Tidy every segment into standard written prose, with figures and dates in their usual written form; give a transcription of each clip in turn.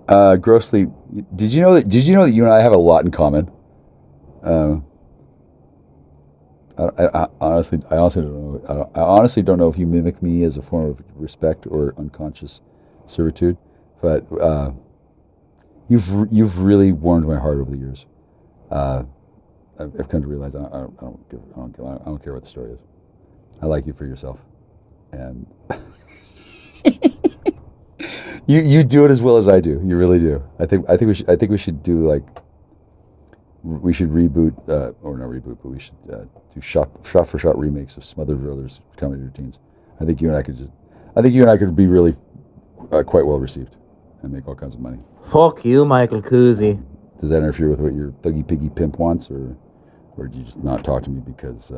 Grossly, did you know that you and I have a lot in common? I honestly don't know if you mimic me as a form of respect or unconscious servitude, but you've really warmed my heart over the years. I've come to realize I don't care what the story is. I like you for yourself, and you do it as well as I do. You really do. I think we should do like. We should reboot, or not reboot, but we should do shot-for-shot remakes of Smothered Brothers comedy routines. I think you and I could be really quite well received and make all kinds of money. Fuck you, Michael Cousy. Does that interfere with what your thuggy piggy pimp wants, or do you just not talk to me because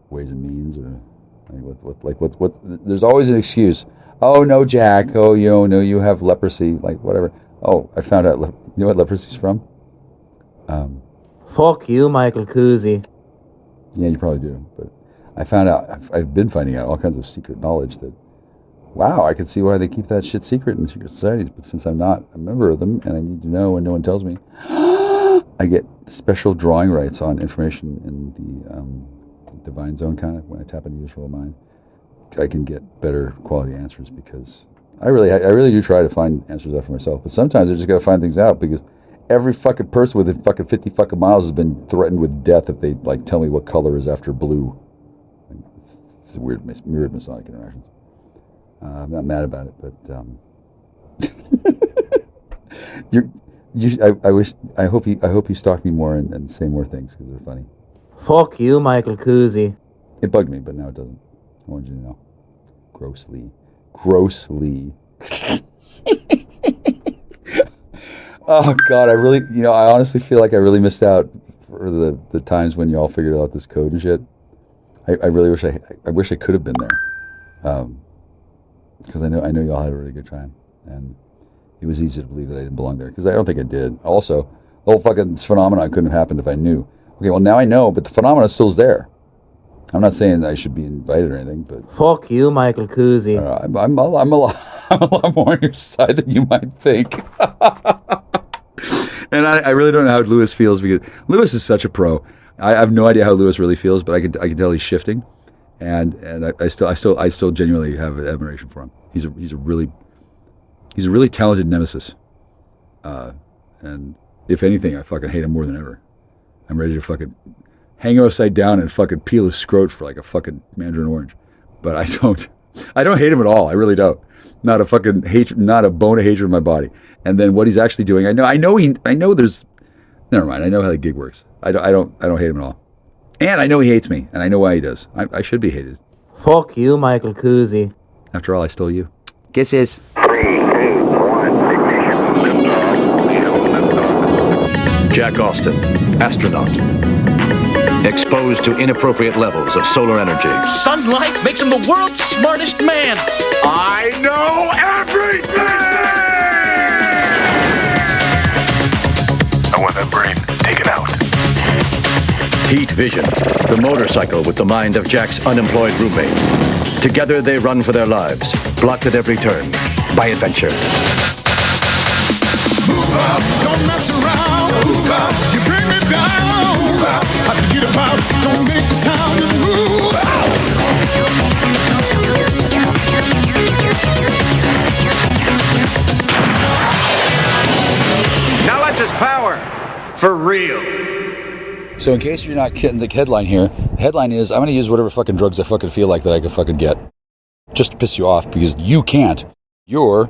ways and means, or what? There's always an excuse. Oh no, Jack. Oh, no, you have leprosy. Like whatever. Oh, I found out. You know what leprosy's from? Fuck you, Michael Cousy. Yeah, you probably do. But I found out, I've been finding out all kinds of secret knowledge that, wow, I can see why they keep that shit secret in secret societies. But since I'm not a member of them and I need to know and no one tells me, I get special drawing rights on information in the divine zone kind of when I tap into useful mind. I can get better quality answers because I really do try to find answers out for myself. But sometimes I just got to find things out because every fucking person within fucking 50 fucking miles has been threatened with death if they like tell me what color is after blue. It's a weird Masonic interactions. I'm not mad about it, but I hope you stalk me more and say more things because they're funny. Fuck you, Michael Cousy. It bugged me, but now it doesn't. I wanted you to know. Grossly. Oh God, I honestly feel like I really missed out for the times when y'all figured out this code and shit. I really wish I could have been there, because I know y'all had a really good time, and it was easy to believe that I didn't belong there because I don't think I did. Also, the whole fucking phenomenon couldn't have happened if I knew. Okay, well now I know, but the phenomenon still's there. I'm not saying I should be invited or anything, but fuck you, Michael Cousy. I'm a lot more on your side than you might think. And I really don't know how Lewis feels because Lewis is such a pro. I have no idea how Lewis really feels, but I can tell he's shifting, and I still genuinely have admiration for him. He's a really talented nemesis, and if anything, I fucking hate him more than ever. I'm ready to fucking hang him upside down and fucking peel his scrot for like a fucking mandarin orange, but I don't hate him at all. I really don't. Not a fucking hatred, not a bone of hatred in my body. And then what he's actually doing, I know there's, never mind. I know how the gig works. I don't hate him at all. And I know he hates me, and I know why he does. I should be hated. Fuck you, Michael Cousy. After all, I stole you. Kisses. 3, 2, 1, ignition. Jack Austin, astronaut. Exposed to inappropriate levels of solar energy. Sunlight makes him the world's smartest man. I know everything! I want that brain taken out. Heat Vision, the motorcycle with the mind of Jack's unemployed roommate. Together they run for their lives, blocked at every turn by adventure. Move out, don't mess around. Move out, you bring me down. Move out, I forget about, don't make the sound. Just move out. Knowledge is power, for real. So in case you're not getting the headline here, the headline is, I'm going to use whatever fucking drugs I fucking feel like that I can fucking get. Just to piss you off, because you can't. You're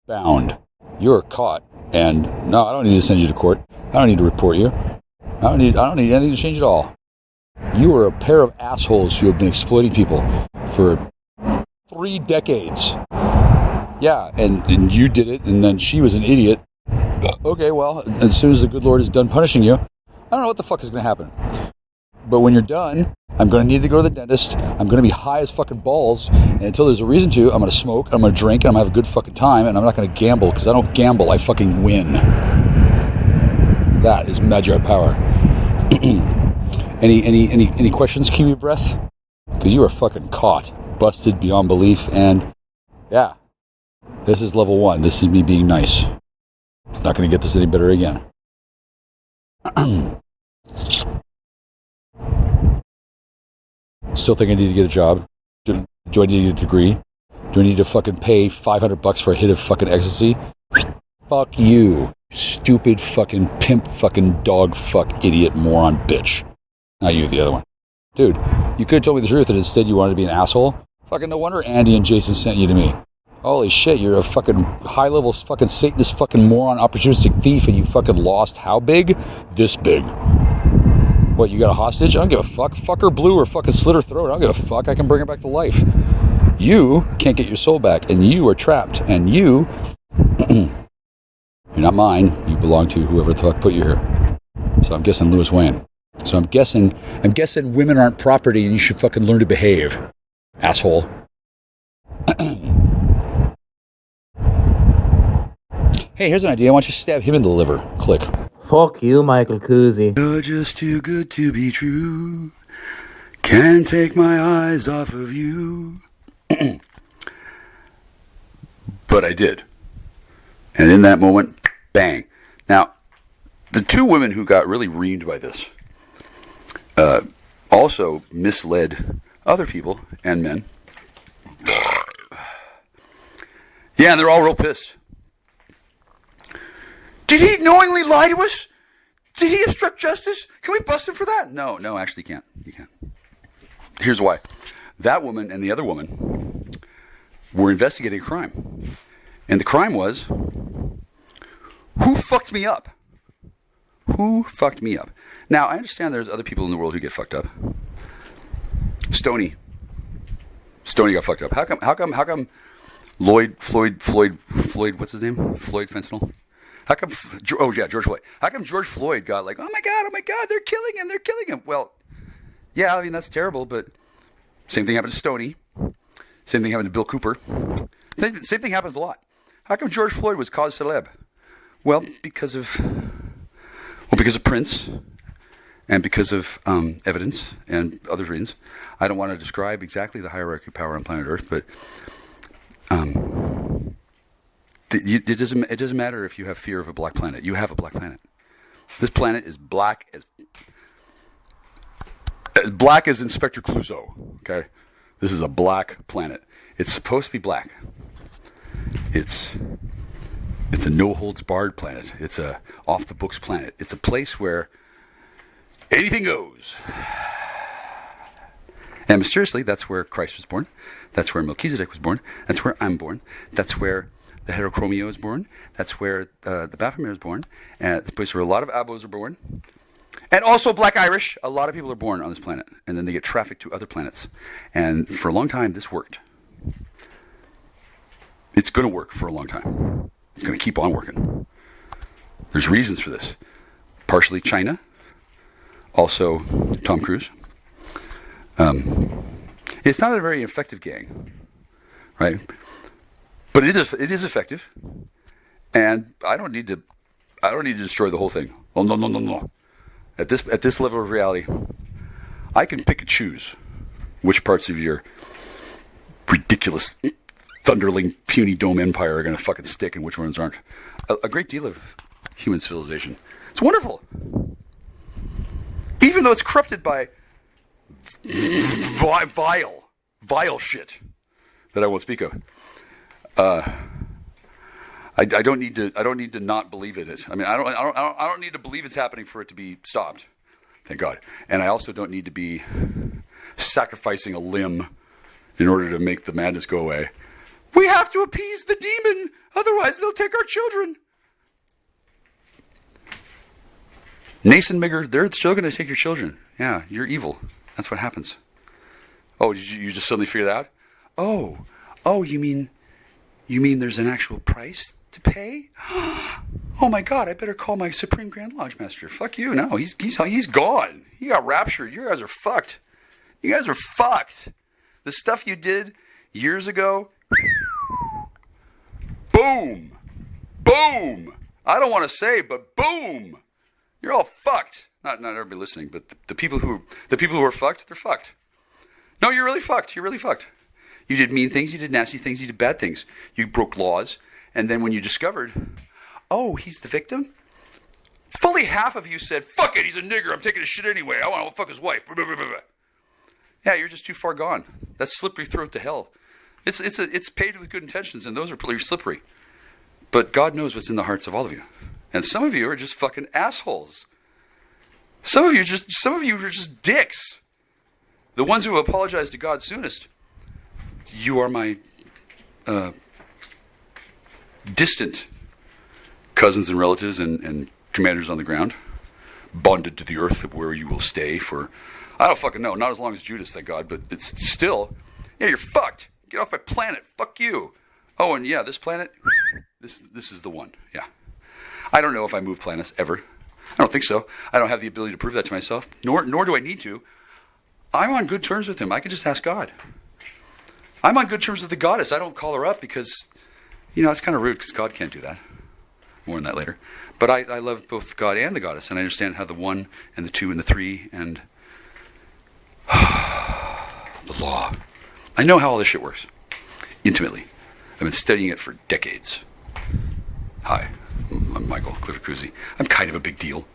bound. You're caught. And no, I don't need to send you to court. I don't need to report you. I don't need anything to change at all. You are a pair of assholes who have been exploiting people for 3 decades. Yeah, and you did it, and then she was an idiot. Okay, well, as soon as the good Lord is done punishing you, I don't know what the fuck is going to happen. But when you're done, I'm going to need to go to the dentist. I'm going to be high as fucking balls. And until there's a reason to, I'm going to smoke, I'm going to drink, and I'm going to have a good fucking time. And I'm not going to gamble, because I don't gamble, I fucking win. That is Magi power. Any questions, Kiwi Breath? Because you are fucking caught, busted beyond belief. And yeah, this is level 1. This is me being nice. It's not going to get this any better again. Still think I need to get a job. Do I need to get a degree? Do I need to fucking pay $500 for a hit of fucking ecstasy? Fuck you, stupid fucking pimp fucking dog fuck idiot moron bitch. Not you, the other one. Dude, you could have told me the truth and instead you wanted to be an asshole. Fucking no wonder Andy and Jason sent you to me. Holy shit, you're a fucking high-level fucking Satanist fucking moron opportunistic thief and you fucking lost how big? This big. What, you got a hostage? I don't give a fuck. Fuck her blue or fucking slit her throat. I don't give a fuck. I can bring her back to life. You can't get your soul back and you are trapped and you... You're not mine. You belong to whoever the fuck put you here. So I'm guessing Louis Wayne. So I'm guessing women aren't property and you should fucking learn to behave. Asshole. Hey, here's an idea. Why don't you stab him in the liver? Click. Fuck you, Michael Kuzi. You're just too good to be true. Can't take my eyes off of you. But I did. And in that moment, bang. Now, the two women who got really reamed by this also misled other people and men. Yeah, and they're all real pissed. Did he knowingly lie to us? Did he obstruct justice? Can we bust him for that? No, actually you can't. You can't. Here's why. That woman and the other woman were investigating a crime. And the crime was, who fucked me up? Who fucked me up? Now, I understand there's other people in the world who get fucked up. Stoney got fucked up. How come Floyd, what's his name? Floyd Fentanyl? How come, George Floyd. How come George Floyd got like, oh my God, they're killing him. Well, yeah, I mean, that's terrible, but same thing happened to Stoney. Same thing happened to Bill Cooper. Same thing happens a lot. How come George Floyd was cause celeb? Well, because of Prince and because of evidence and other reasons. I don't want to describe exactly the hierarchy of power on planet Earth, but it doesn't matter if you have fear of a black planet. You have a black planet. This planet is black as Inspector Clouseau. Okay, this is a black planet. It's supposed to be black. It's a no-holds-barred planet. It's a off-the-books planet. It's a place where anything goes. And mysteriously, that's where Christ was born. That's where Melchizedek was born. That's where I'm born. That's where the Heterochromio is born. That's where the Baphomet is born. And it's a place where a lot of Abos are born. And also Black Irish. A lot of people are born on this planet. And then they get trafficked to other planets. And for a long time, this worked. It's going to work for a long time. It's going to keep on working. There's reasons for this. Partially China. Also Tom Cruise. It's not a very effective gang, right? But it is effective. And I don't need to destroy the whole thing. Oh no. At this level of reality, I can pick and choose which parts of your ridiculous thunderling puny dome empire are going to fucking stick and which ones aren't. A great deal of human civilization. It's wonderful. Even though it's corrupted by vile shit that I won't speak of. I don't need to not believe in it. I mean, I don't need to believe it's happening for it to be stopped. Thank God. And I also don't need to be sacrificing a limb in order to make the madness go away. We have to appease the demon, otherwise they'll take our children. Nason Migger, they're still going to take your children. Yeah, you're evil. That's what happens. Oh, did you just suddenly figure that out? Oh, you mean there's an actual price to pay? Oh my God, I better call my Supreme Grand Lodge Master. Fuck you. No, he's gone. He got raptured. You guys are fucked. You guys are fucked. The stuff you did years ago. Boom. I don't want to say, but boom. You're all fucked. Not everybody listening, but the people who are fucked, they're fucked. No, you're really fucked. You're really fucked. You did mean things, you did nasty things, you did bad things. You broke laws, and then when you discovered, oh, he's the victim? Fully half of you said, fuck it, he's a nigger, I'm taking his shit anyway, I want to fuck his wife. Blah, blah, blah, blah. Yeah, you're just too far gone. That's slippery throat to hell. It's paved with good intentions, and those are pretty slippery. But God knows what's in the hearts of all of you. And some of you are just fucking assholes. Some of you are just dicks. The ones who have apologized to God soonest. You are my distant cousins and relatives and commanders on the ground, bonded to the earth where you will stay for, I don't fucking know, not as long as Judas, thank God, but it's still, yeah, you're fucked. Get off my planet. Fuck you. Oh, and yeah, this planet, this is the one. Yeah. I don't know if I move planets ever. I don't think so. I don't have the ability to prove that to myself, nor do I need to. I'm on good terms with him. I can just ask God. I'm on good terms with the goddess. I don't call her up because, it's kind of rude because God can't do that. More on that later. But I love both God and the goddess, and I understand how the one and the two and the three and the law. I know how all this shit works. Intimately. I've been studying it for decades. Hi, I'm Michael Clifford Cruzy. I'm kind of a big deal.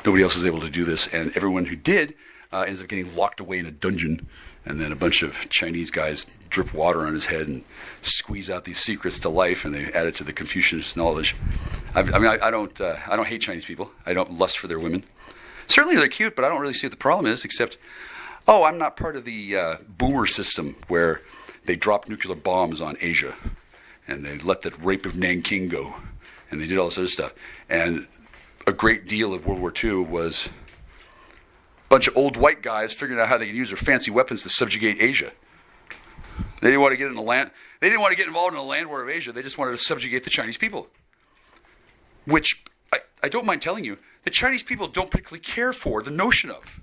Nobody else is able to do this, and everyone who did ends up getting locked away in a dungeon, and then a bunch of Chinese guys drip water on his head and squeeze out these secrets to life, and they add it to the Confucianist knowledge. I don't hate Chinese people. I don't lust for their women. Certainly they're cute, but I don't really see what the problem is, except, I'm not part of the boomer system where they drop nuclear bombs on Asia, and they let the rape of Nanking go, and they did all this other stuff. And a great deal of World War II was a bunch of old white guys figuring out how they could use their fancy weapons to subjugate Asia. They didn't want to get in the land. They didn't want to get involved in the land war of Asia. They just wanted to subjugate the Chinese people. Which, I don't mind telling you, the Chinese people don't particularly care for the notion of.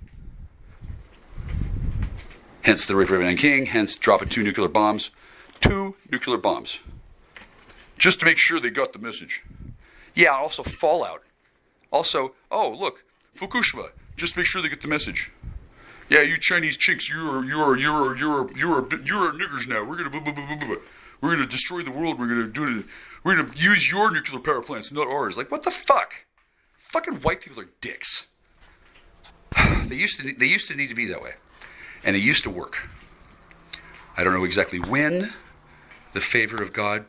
Hence the rape of Nanking, hence dropping 2 nuclear bombs. 2 nuclear bombs. Just to make sure they got the message. Yeah, also fallout. Also, oh, look, Fukushima. Just to make sure they get the message. Yeah, you Chinese chinks, you're niggers now. We're gonna destroy the world. We're gonna use your nuclear power plants, not ours. Like, what the fuck? Fucking white people are dicks. They used to need to be that way, and it used to work. I don't know exactly when the favor of God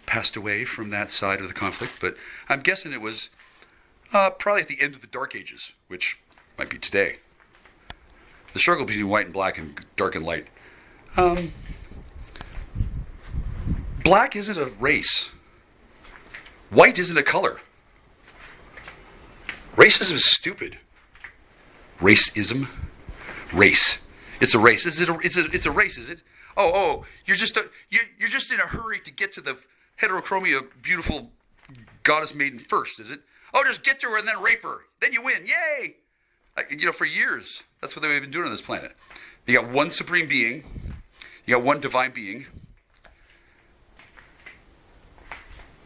passed away from that side of the conflict, but I'm guessing it was probably at the end of the Dark Ages, which might be today. The struggle between white and black and dark and light. Black isn't a race. White isn't a color. Racism is stupid. Racism? Race. It's a race. It's a race, is it? Oh, you're just in a hurry to get to the heterochromia beautiful goddess maiden first, is it? Oh, just get to her and then rape her. Then you win. Yay! For years, that's what they've been doing on this planet. You got one supreme being. You got one divine being.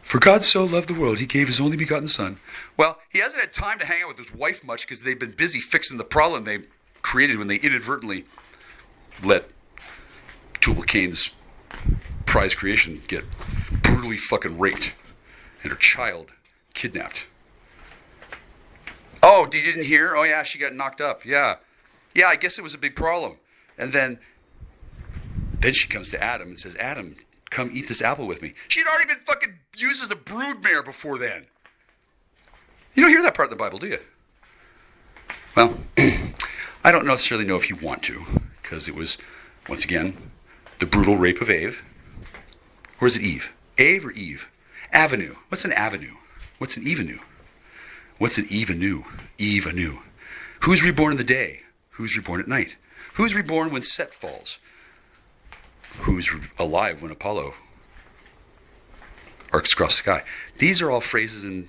For God so loved the world, he gave his only begotten son. Well, he hasn't had time to hang out with his wife much because they've been busy fixing the problem they created when they inadvertently let Tubal Cain's prize creation get brutally fucking raped and her child kidnapped. Oh, you didn't hear? Oh, yeah, she got knocked up. Yeah, I guess it was a big problem. And then she comes to Adam and says, Adam, come eat this apple with me. She'd already been fucking used as a broodmare before then. You don't hear that part in the Bible, do you? Well, I don't necessarily know if you want to, because it was, once again, the brutal rape of Eve. Or is it Eve? Ave or Eve? Avenue. What's an avenue? What's an evenue? What's an evenue? Evenue. Who's reborn in the day? Who's reborn at night? Who's reborn when Set falls? Who's alive when Apollo arcs across the sky? These are all phrases and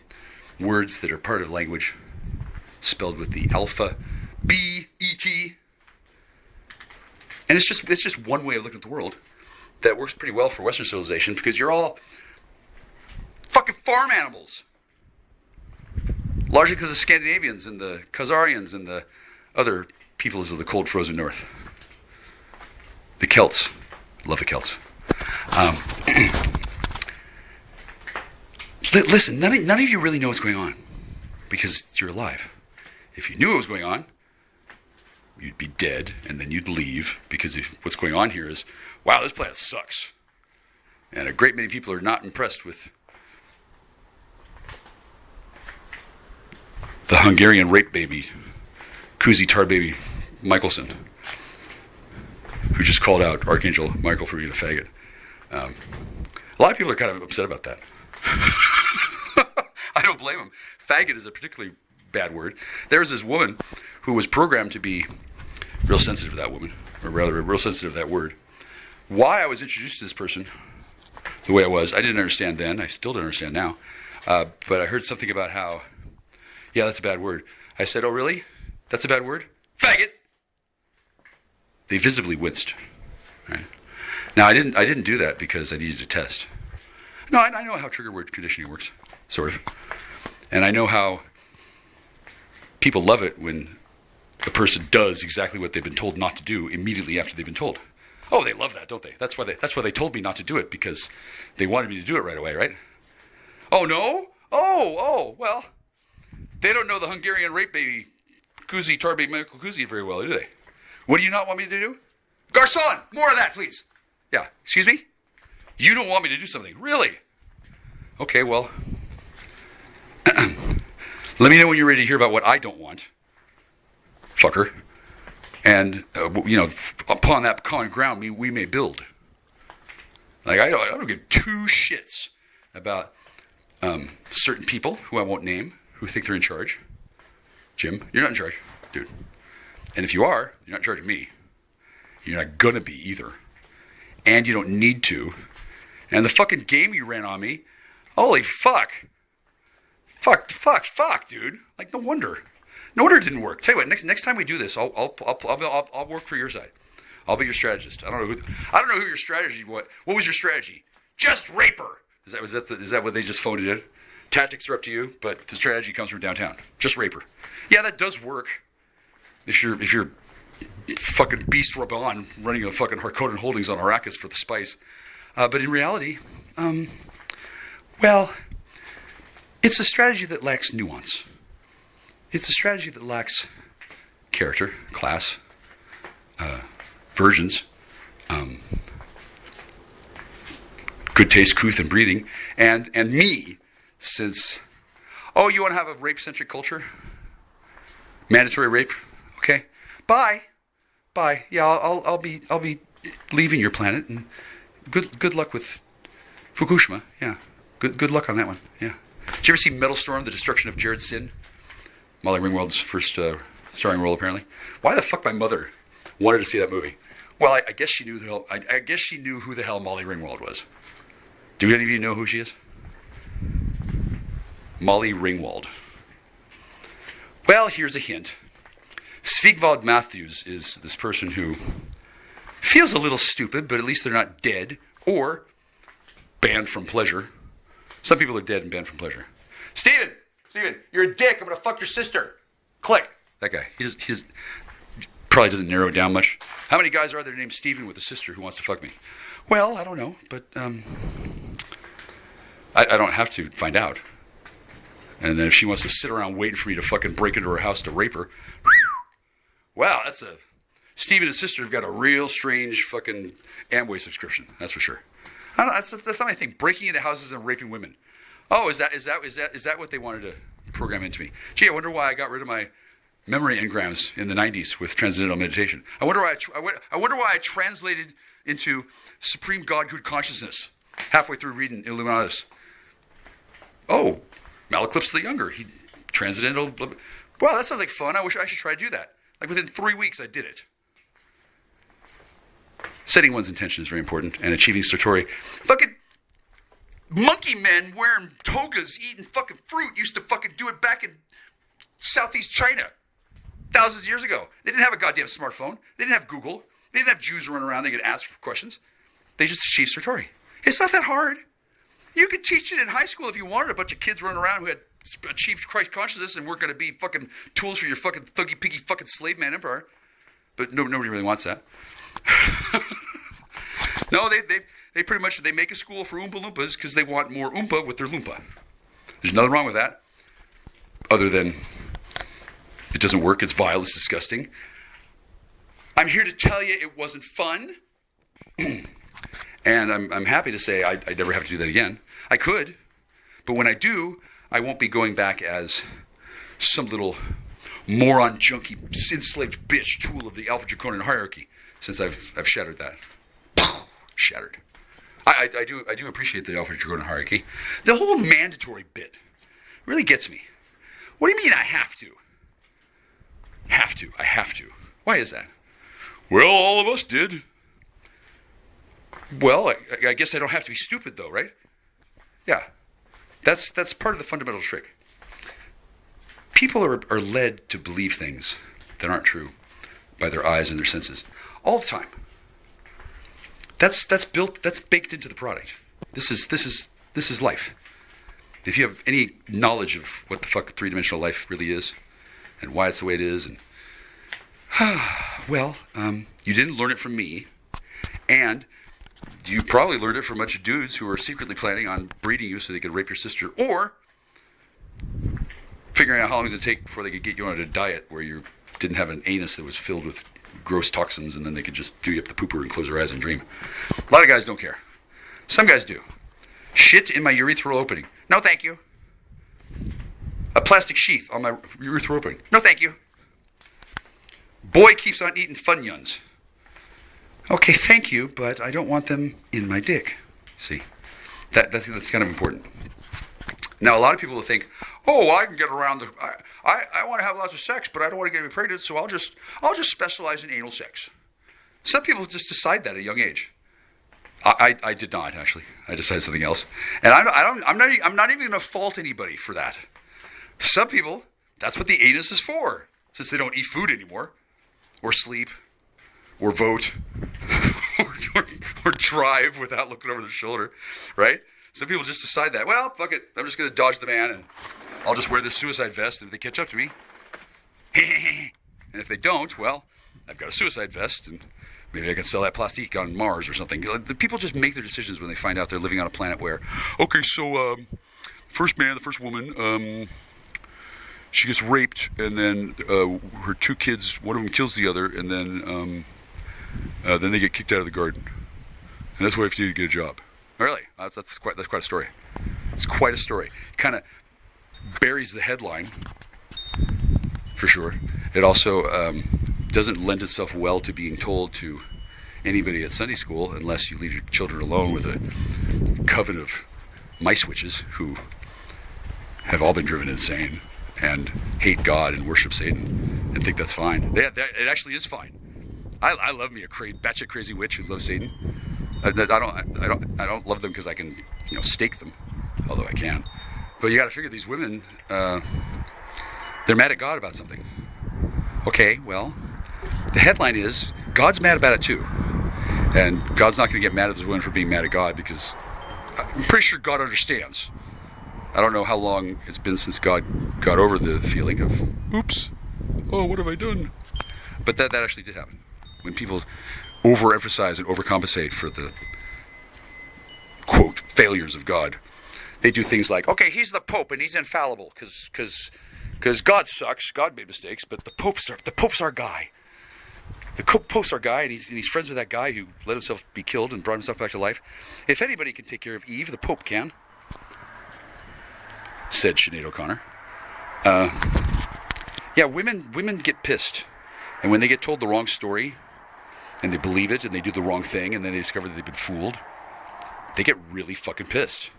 words that are part of language, spelled with the alpha, B, E-T. And it's just one way of looking at the world that works pretty well for Western civilization because you're all fucking farm animals. Largely because of Scandinavians and the Khazarians and the other peoples of the cold frozen north. The Celts. Love the Celts. Listen, none of you really know what's going on because you're alive. If you knew what was going on, you'd be dead, and then you'd leave because what's going on here is, wow, this planet sucks. And a great many people are not impressed with the Hungarian rape baby, koozie tar baby Michelson, who just called out Archangel Michael for being a faggot. A lot of people are kind of upset about that. I don't blame them. Faggot is a particularly bad word. There was this woman who was programmed to be real sensitive to that woman, or rather, real sensitive to that word. Why I was introduced to this person the way I was, I didn't understand then. I still don't understand now. But I heard something about how, yeah, that's a bad word. I said, oh, really? That's a bad word? Faggot! They visibly winced. Right? Now, I didn't do that because I needed to test. No, I know how trigger word conditioning works, sort of. And I know how people love it when a person does exactly what they've been told not to do immediately after they've been told. Oh, they love that, don't they? That's why they told me not to do it, because they wanted me to do it right away, right? Oh, no? Oh, well, they don't know the Hungarian rape baby, koozie, tar baby, Michael Koozie very well, do they? What do you not want me to do? Garçon, more of that, please. Yeah, excuse me? You don't want me to do something, really? Okay, well, let me know when you're ready to hear about what I don't want, fucker. And, upon that common ground, we may build. Like, I don't give two shits about certain people who I won't name who think they're in charge. Jim, you're not in charge, dude. And if you are, you're not in charge of me. You're not gonna be either. And you don't need to. And the fucking game you ran on me, holy fuck. Fuck, dude. Like, no wonder. No wonder it didn't work. Tell you what, next time we do this, I'll work for your side. I'll be your strategist. I don't know who your strategy was. What was your strategy? Just rape her. Is that what they just phoned it in? Tactics are up to you, but the strategy comes from downtown. Just rape her. Yeah, that does work. If you're fucking Beast Raban running a fucking Harkonnen Holdings on Arrakis for the spice. But in reality, well, it's a strategy that lacks nuance. It's a strategy that lacks character, class, virgins, good taste, couth, and breeding, and me, since, oh, you want to have a rape-centric culture? Mandatory rape? Okay. Bye. Yeah, I'll be leaving your planet, and good luck with Fukushima. Yeah. Good luck on that one. Yeah. Did you ever see Metal Storm: The Destruction of Jared Sin? Molly Ringwald's first starring role, apparently. Why the fuck my mother wanted to see that movie? Well, I guess she knew who the hell Molly Ringwald was. Do any of you know who she is? Molly Ringwald. Well, here's a hint. Svigvald Matthews is this person who feels a little stupid, but at least they're not dead or banned from pleasure. Some people are dead and banned from pleasure. Steven, you're a dick. I'm going to fuck your sister. Click. That guy. He probably doesn't narrow it down much. How many guys are there named Steven with a sister who wants to fuck me? Well, I don't know, but I don't have to find out. And then if she wants to sit around waiting for me to fucking break into her house to rape her, wow, Steve and his sister have got a real strange fucking Amway subscription. That's for sure. I don't know, that's not my thing. Breaking into houses and raping women. Oh, is that what they wanted to program into me? Gee, I wonder why I got rid of my memory engrams in the 90s with transcendental meditation. I wonder why I translated into supreme Godhood consciousness halfway through reading Illuminatus. Oh, Malaclips the Younger. He transcendental. Wow, that sounds like fun. I wish I should try to do that. Like within 3 weeks, I did it. Setting one's intention is very important, and achieving satori. Fucking monkey men wearing togas, eating fucking fruit used to fucking do it back in Southeast China thousands of years ago. They didn't have a goddamn smartphone. They didn't have Google. They didn't have Jews running around they could ask for questions. They just achieved satori. It's not that hard. You could teach it in high school if you wanted. A bunch of kids running around who had achieved Christ consciousness and weren't going to be fucking tools for your fucking thuggy piggy fucking slave man empire. But nobody really wants that. No, they pretty much, they make a school for Oompa Loompas because they want more Oompa with their Loompa. There's nothing wrong with that, other than it doesn't work, it's vile, it's disgusting. I'm here to tell you it wasn't fun. And I'm happy to say I never have to do that again. I could, but when I do, I won't be going back as some little moron, junkie, enslaved bitch tool of the Alpha Draconian hierarchy, since I've shattered that. Shattered. I do appreciate the Alpha Draconian hierarchy. The whole mandatory bit really gets me. What do you mean I have to? I have to. Why is that? Well, all of us did. Well, I guess I don't have to be stupid, though, right? Yeah. That's part of the fundamental trick. People are led to believe things that aren't true by their eyes and their senses all the time. That's baked into the product. This is life. If you have any knowledge of what the fuck three-dimensional life really is and why it's the way it is, and well, you didn't learn it from me, and you probably learned it from a bunch of dudes who are secretly planning on breeding you so they could rape your sister, or figuring out how long it's going to take before they could get you on a diet where you didn't have an anus that was filled with gross toxins, and then they could just do you up the pooper and close their eyes and dream. A lot of guys don't care. Some guys do. Shit in my urethral opening. No, thank you. A plastic sheath on my urethral opening. No, thank you. Boy keeps on eating Funyuns. Okay, thank you, but I don't want them in my dick. See, that's kind of important. Now, a lot of people will think, oh, I can get around the. I want to have lots of sex, but I don't want to get pregnant, so I'll just specialize in anal sex. Some people just decide that at a young age. I did not, actually. I decided something else, and I'm not even going to fault anybody for that. Some people, that's what the anus is for, since they don't eat food anymore, or sleep, or vote, or drive without looking over their shoulder, right? Some people just decide that, well, fuck it, I'm just going to dodge the man, and I'll just wear this suicide vest, and if they catch up to me, and if they don't, well, I've got a suicide vest, and maybe I can sell that plastique on Mars or something. The people just make their decisions when they find out they're living on a planet where, okay, so first man, the first woman, she gets raped, and then her two kids, one of them kills the other, and then they get kicked out of the garden. And that's what I have to do to get a job. Really? That's quite a story. It's quite a story. Kind of buries the headline, for sure. It also doesn't lend itself well to being told to anybody at Sunday school unless you leave your children alone with a coven of mice witches who have all been driven insane and hate God and worship Satan and think that's fine. It actually is fine. I love me a batshit crazy witch who loves Satan. I don't love them because I can stake them, although I can. But you got to figure these women, they're mad at God about something. Okay, well, the headline is God's mad about it too, and God's not going to get mad at this woman for being mad at God because I'm pretty sure God understands. I don't know how long it's been since God got over the feeling of, oops, oh, what have I done? But that actually did happen. When people overemphasize and overcompensate for the, quote, failures of God, they do things like, okay, he's the Pope and he's infallible because God sucks, God made mistakes, but the Pope's our guy. The Pope's our guy, and he's friends with that guy who let himself be killed and brought himself back to life. If anybody can take care of Eve, the Pope can, said Sinead O'Connor. Yeah, women get pissed. And when they get told the wrong story, and they believe it, and they do the wrong thing, and then they discover that they've been fooled, they get really fucking pissed.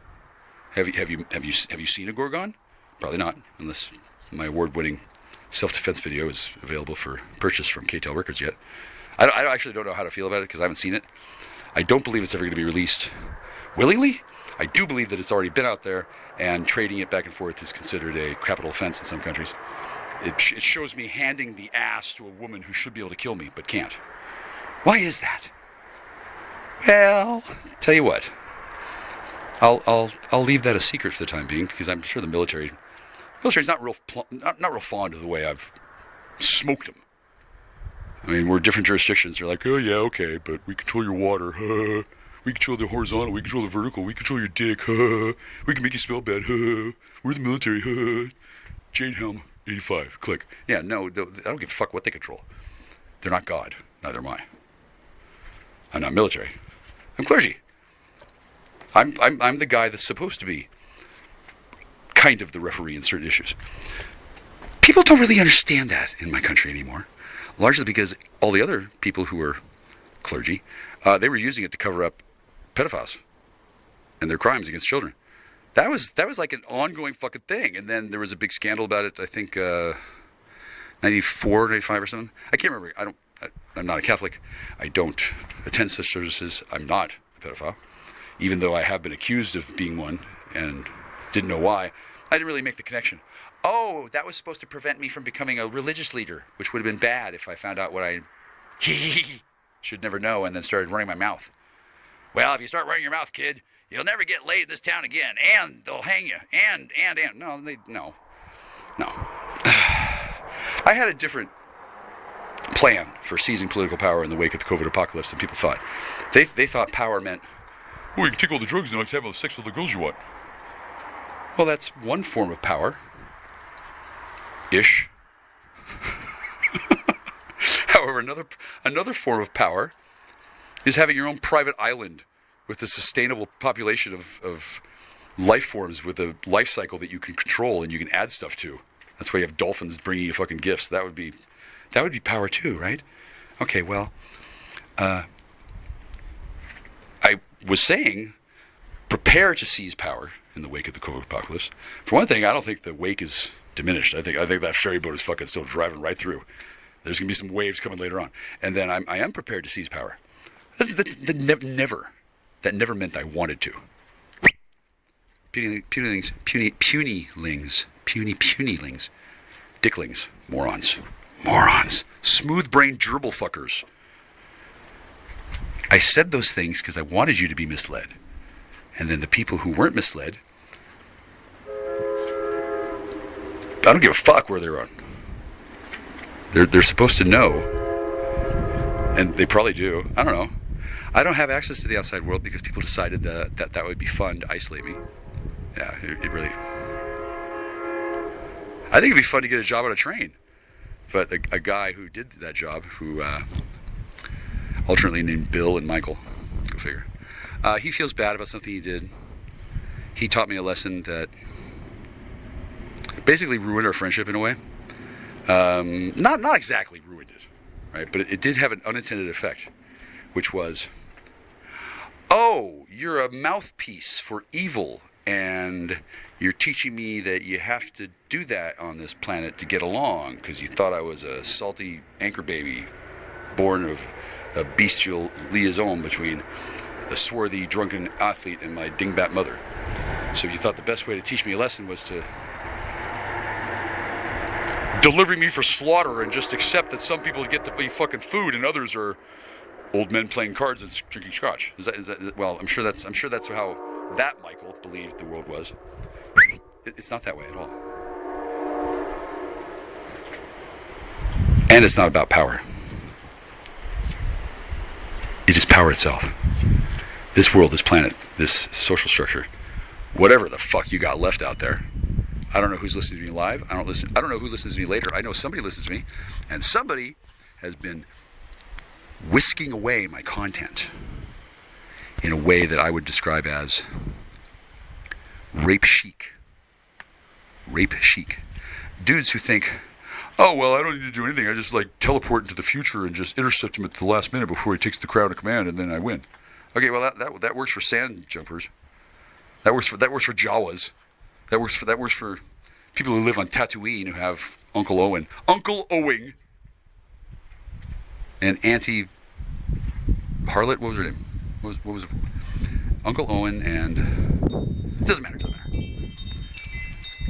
Have you seen a Gorgon? Probably not, unless my award-winning self-defense video is available for purchase from KTEL Records yet. I actually don't know how to feel about it because I haven't seen it. I don't believe it's ever going to be released willingly. I do believe that it's already been out there, and trading it back and forth is considered a capital offense in some countries. It shows me handing the ass to a woman who should be able to kill me but can't. Why is that? Well, tell you what. I'll leave that a secret for the time being because I'm sure the military's not real fond of the way I've smoked them. I mean, we're different jurisdictions. They're like, oh yeah, okay, but we control your water. We control the horizontal, we control the vertical, we control your dick, we can make you smell bad, we're the military, Jade Helm, 85, click. Yeah, no, I don't give a fuck what they control. They're not God, neither am I. I'm not military. I'm clergy. I'm the guy that's supposed to be kind of the referee in certain issues. People don't really understand that in my country anymore, largely because all the other people who were clergy, they were using it to cover up pedophiles and their crimes against children. That was like an ongoing fucking thing. And then there was a big scandal about it, I think 94, 95 or something. I can't remember. I'm not a Catholic. I don't attend such services. I'm not a pedophile, even though I have been accused of being one and didn't know why. I didn't really make the connection. Oh, that was supposed to prevent me from becoming a religious leader, which would have been bad if I found out what I should never know and then started running my mouth. Well, if you start running your mouth, kid, you'll never get laid in this town again, and they'll hang you, and. No. I had a different plan for seizing political power in the wake of the COVID apocalypse than people thought. They thought power meant, oh, you can take all the drugs and have all the sex with the girls you want. Well, that's one form of power. Ish. However, another form of power is having your own private island with a sustainable population of life forms with a life cycle that you can control and you can add stuff to. That's why you have dolphins bringing you fucking gifts. That would be power too, right? Okay, well, I was saying, prepare to seize power in the wake of the COVID apocalypse. For one thing, I don't think the wake is diminished. I think that ferry boat is fucking still driving right through. There's gonna be some waves coming later on, and then I am prepared to seize power. That never meant I wanted to. Punylings, dicklings, morons, smooth-brained gerbil fuckers. I said those things because I wanted you to be misled, and then the people who weren't misled, I don't give a fuck where they're on. They're supposed to know, and they probably do. I don't know. I don't have access to the outside world because people decided that would be fun to isolate me. Yeah, it really. I think it'd be fun to get a job on a train, but a guy who did that job, who alternately named Bill and Michael, go figure. He feels bad about something he did. He taught me a lesson that basically ruined our friendship in a way. Not exactly ruined it, right? But it did have an unintended effect, which was, oh, you're a mouthpiece for evil, and you're teaching me that you have to do that on this planet to get along, because you thought I was a salty anchor baby, born of a bestial liaison between a swarthy, drunken athlete and my dingbat mother. So you thought the best way to teach me a lesson was to deliver me for slaughter and just accept that some people get to eat fucking food and others are old men playing cards and drinking scotch. Is that well, I'm sure that's how that Michael believed the world was. It's not that way at all. And it's not about power. It is power itself. This world, this planet, this social structure, whatever the fuck you got left out there. I don't know who's listening to me live. I don't know who listens to me later. I know somebody listens to me, and somebody has been whisking away my content in a way that I would describe as rape chic. Rape chic. Dudes who think, oh, well, I don't need to do anything. I just teleport into the future and just intercept him at the last minute before he takes the crown of command, and then I win. Okay, well, that works for sand jumpers. That works for Jawas. That works for people who live on Tatooine who have Uncle Owen, and Auntie Harlot. What was her name? What was Uncle Owen and doesn't matter.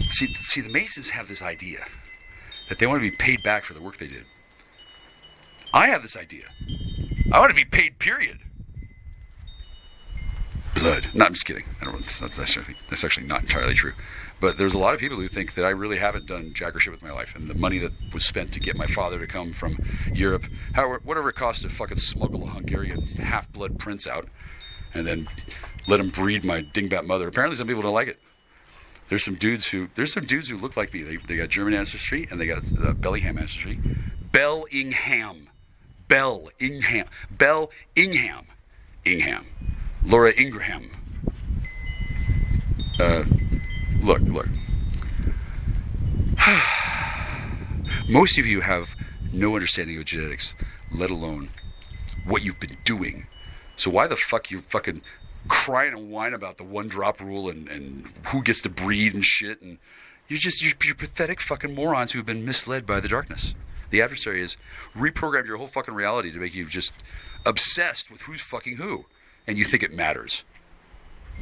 See, the Masons have this idea that they want to be paid back for the work they did. I have this idea. I want to be paid, period. Blood. No, I'm just kidding. I don't know. That's actually not entirely true. But there's a lot of people who think that I really haven't done jack or shit with my life, and the money that was spent to get my father to come from Europe, whatever it cost to fucking smuggle a Hungarian half-blood prince out, and then let them breed my dingbat mother. Apparently, some people don't like it. There's some dudes who look like me. They got German ancestry and they got Bellingham ancestry. Bellingham. Laura Ingraham. Look. Most of you have no understanding of genetics, let alone what you've been doing. So why the fuck you fucking crying and whine about the one drop rule and who gets to breed and shit, and you're pathetic fucking morons who have been misled by the darkness. The adversary has reprogrammed your whole fucking reality to make you just obsessed with who's fucking who, and you think it matters.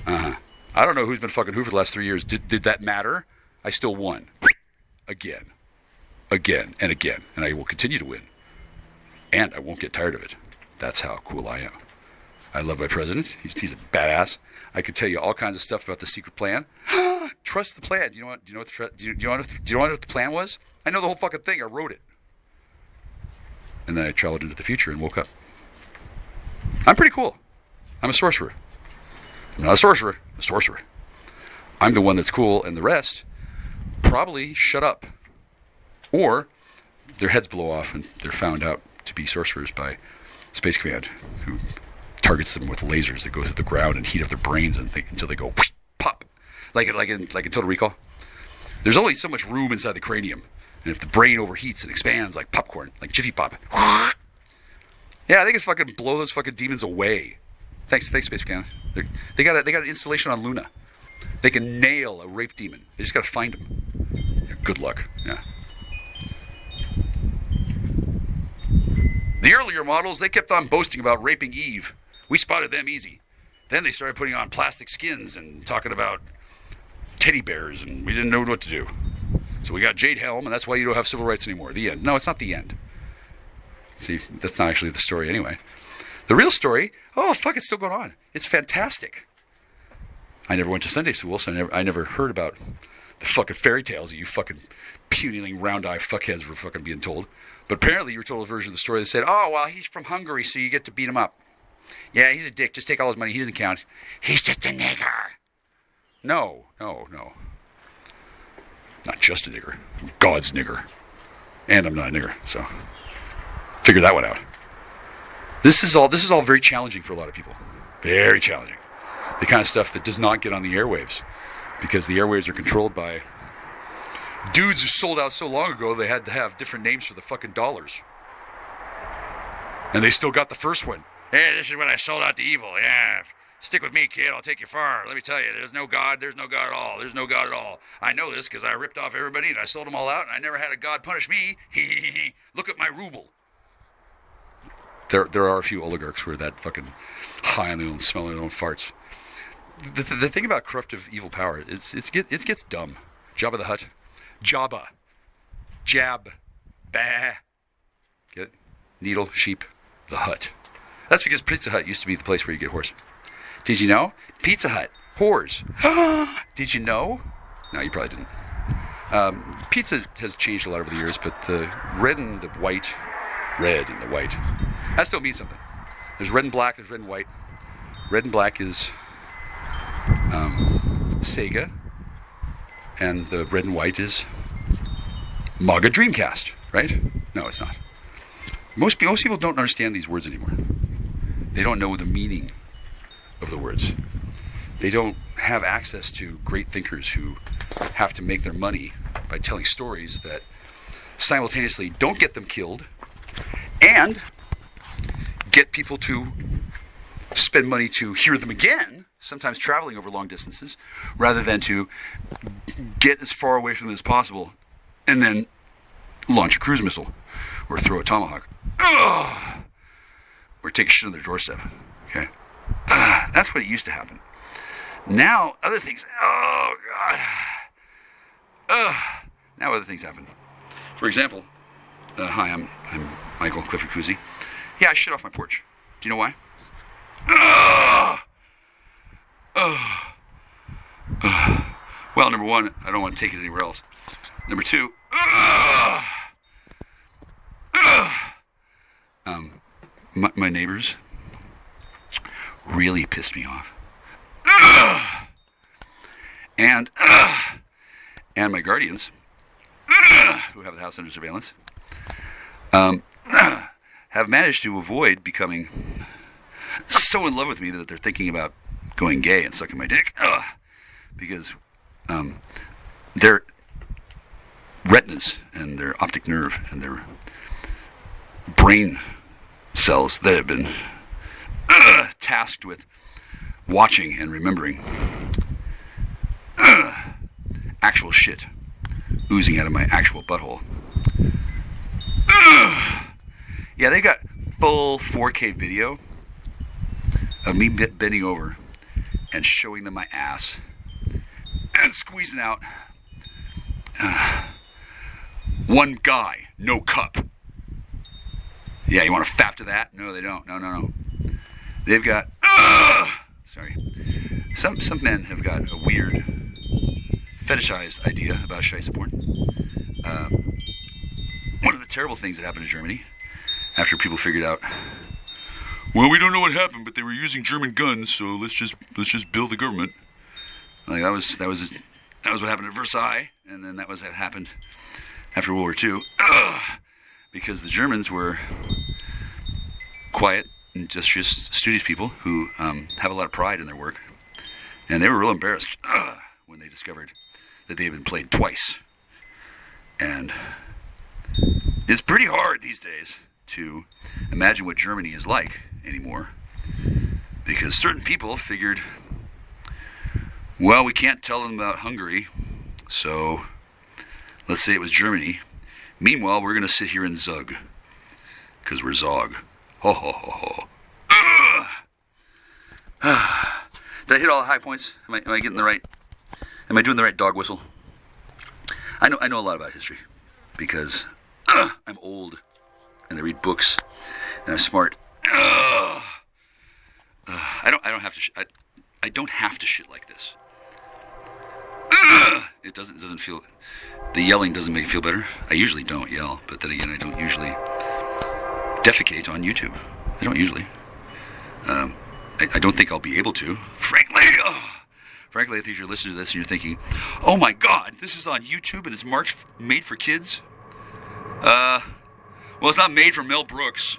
I don't know who's been fucking who for the last 3 years. Did that matter? I still won. Again, and I will continue to win. And I won't get tired of it. That's how cool I am. I love my president. He's a badass. I could tell you all kinds of stuff about the secret plan. Trust the plan. Do you know what the plan was? I know the whole fucking thing. I wrote it. And then I traveled into the future and woke up. I'm pretty cool. I'm a sorcerer. I'm not a sorcerer. I'm a sorcerer. I'm the one that's cool, and the rest probably shut up. Or their heads blow off and they're found out to be sorcerers by Space Command, who targets them with lasers that go through the ground and heat up their brains until they go whoosh, pop, like in Total Recall. There's only so much room inside the cranium, and if the brain overheats, it expands like popcorn, like Jiffy Pop. Yeah, they can fucking blow those fucking demons away. Thanks, Space Command. They got an installation on Luna. They can nail a rape demon. They just got to find them. Yeah, good luck. Yeah. The earlier models, they kept on boasting about raping Eve. We spotted them easy. Then they started putting on plastic skins and talking about teddy bears, and we didn't know what to do. So we got Jade Helm, and that's why you don't have civil rights anymore. The end. No, it's not the end. See, that's not actually the story anyway. The real story, oh, fuck, it's still going on. It's fantastic. I never went to Sunday school, so I never heard about the fucking fairy tales that you fucking puny, round-eyed fuckheads were fucking being told. But apparently you were told a version of the story that said, oh, well, he's from Hungary, so you get to beat him up. Yeah, he's a dick. Just take all his money. He doesn't count. He's just a nigger. No. Not just a nigger. I'm God's nigger. And I'm not a nigger, so figure that one out. This is all very challenging for a lot of people. Very challenging. The kind of stuff that does not get on the airwaves, because the airwaves are controlled by dudes who sold out so long ago they had to have different names for the fucking dollars. And they still got the first one. Hey, this is when I sold out to evil. Yeah, stick with me, kid. I'll take you far. Let me tell you, there's no God. There's no God at all. There's no God at all. I know this because I ripped off everybody and I sold them all out, and I never had a God punish me. Look at my ruble. There are a few oligarchs who are that fucking high on their own, smelling their own farts. The thing about corruptive evil power, it gets dumb. Jabba the Hutt. Jabba. Jab. Bah. Get it? Needle, sheep, the hut. That's because Pizza Hut used to be the place where you get whores. Did you know? Pizza Hut. Whores. Did you know? No, you probably didn't. Pizza has changed a lot over the years, but the red and the white, that still means something. There's red and black, there's red and white. Red and black is Sega, and the red and white is MAGA Dreamcast, right? No, it's not. Most people don't understand these words anymore. They don't know the meaning of the words. They don't have access to great thinkers who have to make their money by telling stories that simultaneously don't get them killed and get people to spend money to hear them again, sometimes traveling over long distances, rather than to get as far away from them as possible and then launch a cruise missile or throw a tomahawk. Ugh! Or take a shit on their doorstep. Okay? That's what it used to happen. Now, other things... Oh, God. Now other things happen. For example, hi, I'm Michael Clifford Cousy. Yeah, I shit off my porch. Do you know why? Well, number one, I don't want to take it anywhere else. Number two, my neighbors really pissed me off. Ugh. And my guardians, who have the house under surveillance, have managed to avoid becoming so in love with me that they're thinking about going gay and sucking my dick. Because their retinas and their optic nerve and their brain cells that have been tasked with watching and remembering actual shit oozing out of my actual butthole. Yeah, they got full 4K video of me bending over and showing them my ass and squeezing out one guy, no cup. Yeah, you want to fap to that? No, they don't. No. They've got... sorry. Some men have got a weird fetishized idea about scheisse porn. One of the terrible things that happened in Germany after people figured out, well, we don't know what happened, but they were using German guns, so let's just build the government. Like that was what happened at Versailles, and then that was what happened after World War II, because the Germans were quiet, industrious, studious people who have a lot of pride in their work, and they were real embarrassed when they discovered that they had been played twice. And it's pretty hard these days to imagine what Germany is like anymore, because certain people figured, well, we can't tell them about Hungary, so let's say it was Germany. Meanwhile, we're going to sit here and zug, because we're Zog. Ho ho ho ho. Did I hit all the high points? Am I getting the right? Am I doing the right dog whistle? I know a lot about history because I'm old and I read books and I'm smart. I don't have to shit like this. It doesn't feel. The yelling doesn't make it feel better. I usually don't yell, but then again, I don't usually defecate on YouTube. I don't usually. I don't think I'll be able to. Frankly, I think you're listening to this and you're thinking, "Oh my God, this is on YouTube and it's made for kids." Well, it's not made for Mel Brooks.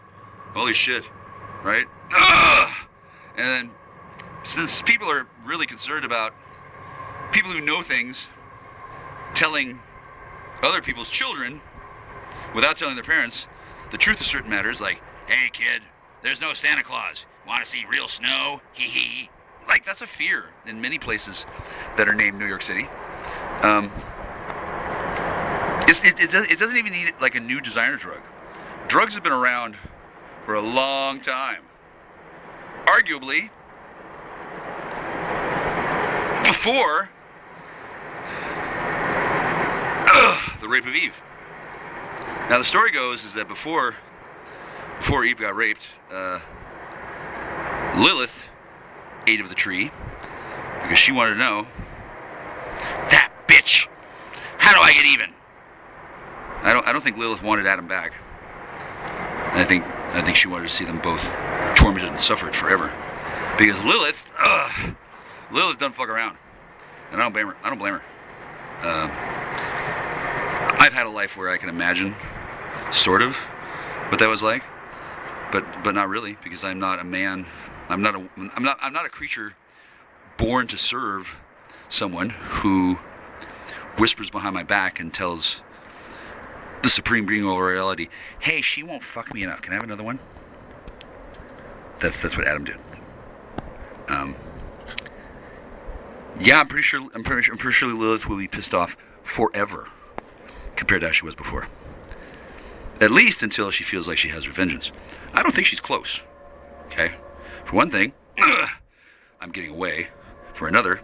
Holy shit, right? And then, since people are really concerned about people who know things telling other people's children without telling their parents the truth of certain matters, like, "Hey kid, there's no Santa Claus. Want to see real snow? Hee hee." Like, that's a fear in many places that are named New York City. It doesn't even need like a new designer drug. Drugs have been around for a long time. Arguably, before the rape of Eve. Now the story goes is that before Eve got raped, Lilith ate of the tree because she wanted to know, that bitch, how do I get even? I don't think Lilith wanted Adam back. I think she wanted to see them both tormented and suffered forever, because Lilith doesn't fuck around, and I don't blame her. I've had a life where I can imagine sort of what that was like, but not really, because I'm not a man. I'm not a creature born to serve someone who whispers behind my back and tells the supreme being of reality, "Hey, she won't fuck me enough. Can I have another one?" That's what Adam did. Yeah, I'm pretty sure Lilith will be pissed off forever compared to how she was before. At least until she feels like she has her vengeance. I don't think she's close. Okay? For one thing, I'm getting away. For another,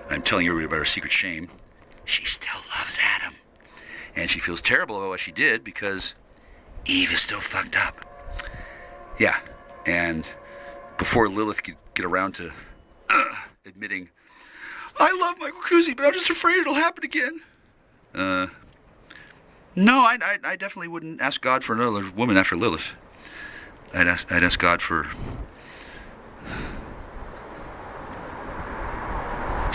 I'm telling everybody about her secret shame. She still loves Adam. And she feels terrible about what she did because Eve is still fucked up. Yeah. And before Lilith could get around to admitting, "I love Michael Kuzi, but I'm just afraid it'll happen again." No, I definitely wouldn't ask God for another woman after Lilith. I'd ask God for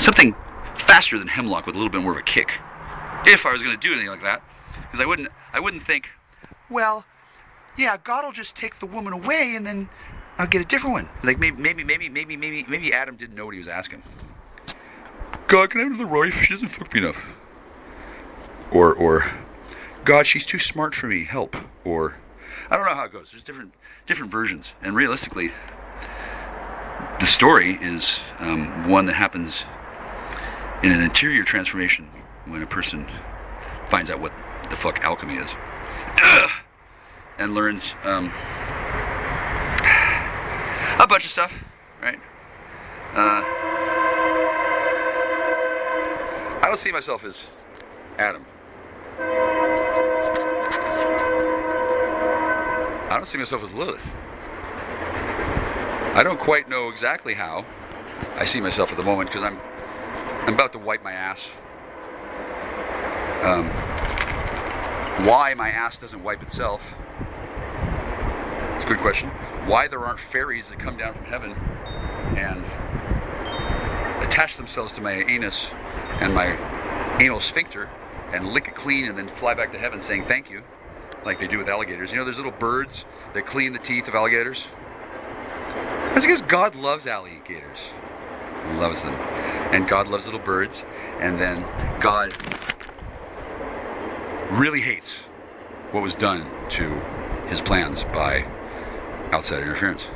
something faster than hemlock with a little bit more of a kick. If I was going to do anything like that, because I wouldn't think, well, yeah, God will just take the woman away and then I'll get a different one. Like maybe Adam didn't know what he was asking. God, can I have another wife? She doesn't fuck me enough. Or God, she's too smart for me. Help. Or I don't know how it goes. There's different versions, and realistically, the story is one that happens in an interior transformation when a person finds out what the fuck alchemy is and learns a bunch of stuff, right? I don't see myself as Adam. I don't see myself as Lilith. I don't quite know exactly how I see myself at the moment because I'm about to wipe my ass. Why my ass doesn't wipe itself? It's a good question. Why there aren't fairies that come down from heaven and attach themselves to my anus and my anal sphincter and lick it clean and then fly back to heaven saying thank you, like they do with alligators. You know, there's little birds that clean the teeth of alligators. That's because God loves alligators. He loves them. And God loves little birds. And then God really hates what was done to his plans by outside interference.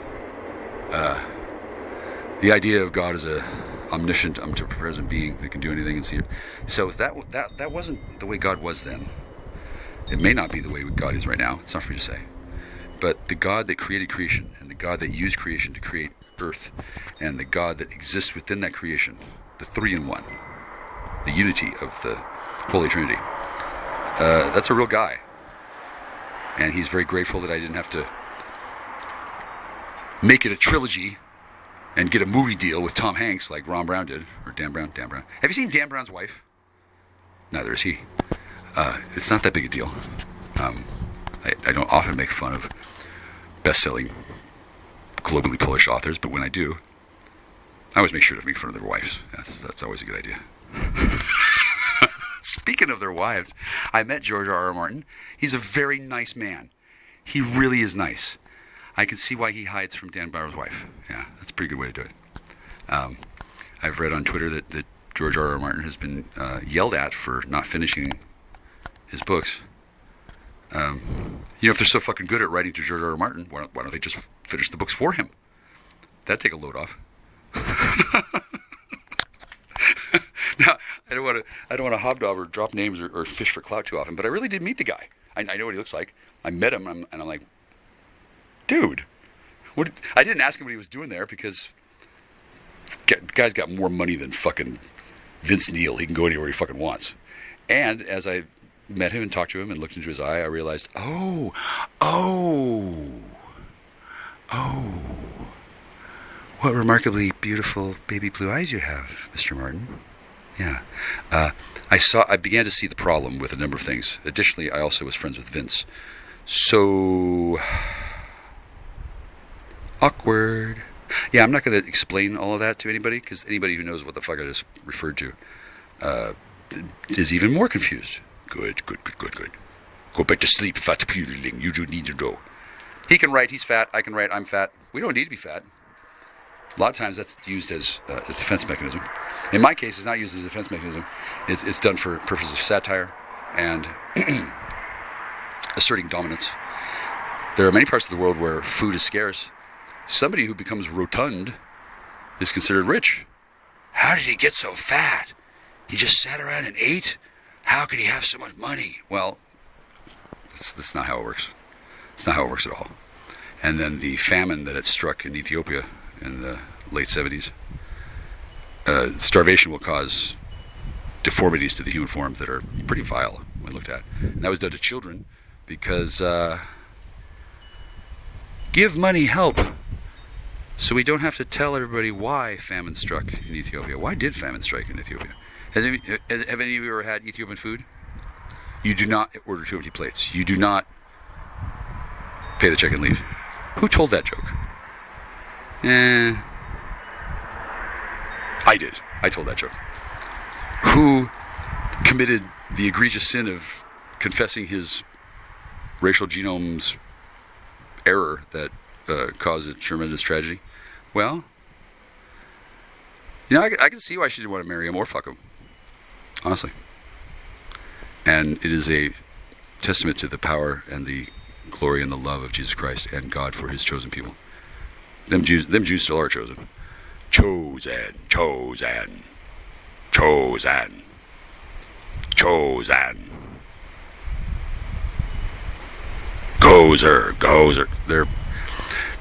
The idea of God as a omniscient, omnipresent being that can do anything and see it. So that wasn't the way God was then. It may not be the way God is right now. It's not for me to say. But the God that created creation, and the God that used creation to create earth, and the God that exists within that creation, the three-in-one, the unity of the Holy Trinity, that's a real guy. And he's very grateful that I didn't have to make it a trilogy and get a movie deal with Tom Hanks like Ron Brown did, or Dan Brown. Have you seen Dan Brown's wife? Neither is he. It's not that big a deal. I don't often make fun of best-selling, globally published authors, but when I do, I always make sure to make fun of their wives. That's always a good idea. Speaking of their wives, I met George R.R. Martin. He's a very nice man. He really is nice. I can see why he hides from Dan Brown's wife. Yeah, that's a pretty good way to do it. I've read on Twitter that George R.R. Martin has been yelled at for not finishing his books. If they're so fucking good at writing to George R.R. Martin, why don't they just finish the books for him? That'd take a load off. Now, I don't want to hobnob or drop names or fish for clout too often, but I really did meet the guy. I know what he looks like. I met him, and I'm like, dude, what? I didn't ask him what he was doing there because the guy's got more money than fucking Vince Neil. He can go anywhere he fucking wants. And as I met him and talked to him and looked into his eye, I realized, oh, what remarkably beautiful baby blue eyes you have, Mr. Martin. Yeah. I began to see the problem with a number of things. Additionally, I also was friends with Vince. So awkward. Yeah, I'm not going to explain all of that to anybody, because anybody who knows what the fuck I just referred to is even more confused. Good. Go back to sleep, fat puling. You do need to go. He can write, he's fat. I can write, I'm fat. We don't need to be fat. A lot of times that's used as a defense mechanism. In my case, it's not used as a defense mechanism. It's done for purposes of satire and asserting dominance. There are many parts of the world where food is scarce. Somebody who becomes rotund is considered rich. How did he get so fat? He just sat around and ate? How could he have so much money? Well, that's not how it works. It's not how it works at all. And then the famine that had struck in Ethiopia in the late 70s, starvation will cause deformities to the human form that are pretty vile when looked at. And that was done to children because give money, help, so we don't have to tell everybody why famine struck in Ethiopia. Why did famine strike in Ethiopia? Have any of you ever had Ethiopian food? You do not order too many plates. You do not pay the check and leave. Who told that joke? I did. I told that joke. Who committed the egregious sin of confessing his racial genome's error that caused a tremendous tragedy? Well, you know, I can see why she didn't want to marry him or fuck him. Honestly. And it is a testament to the power and the glory and the love of Jesus Christ and God for his chosen people. Them Jews still are chosen. Chosen. Gozer.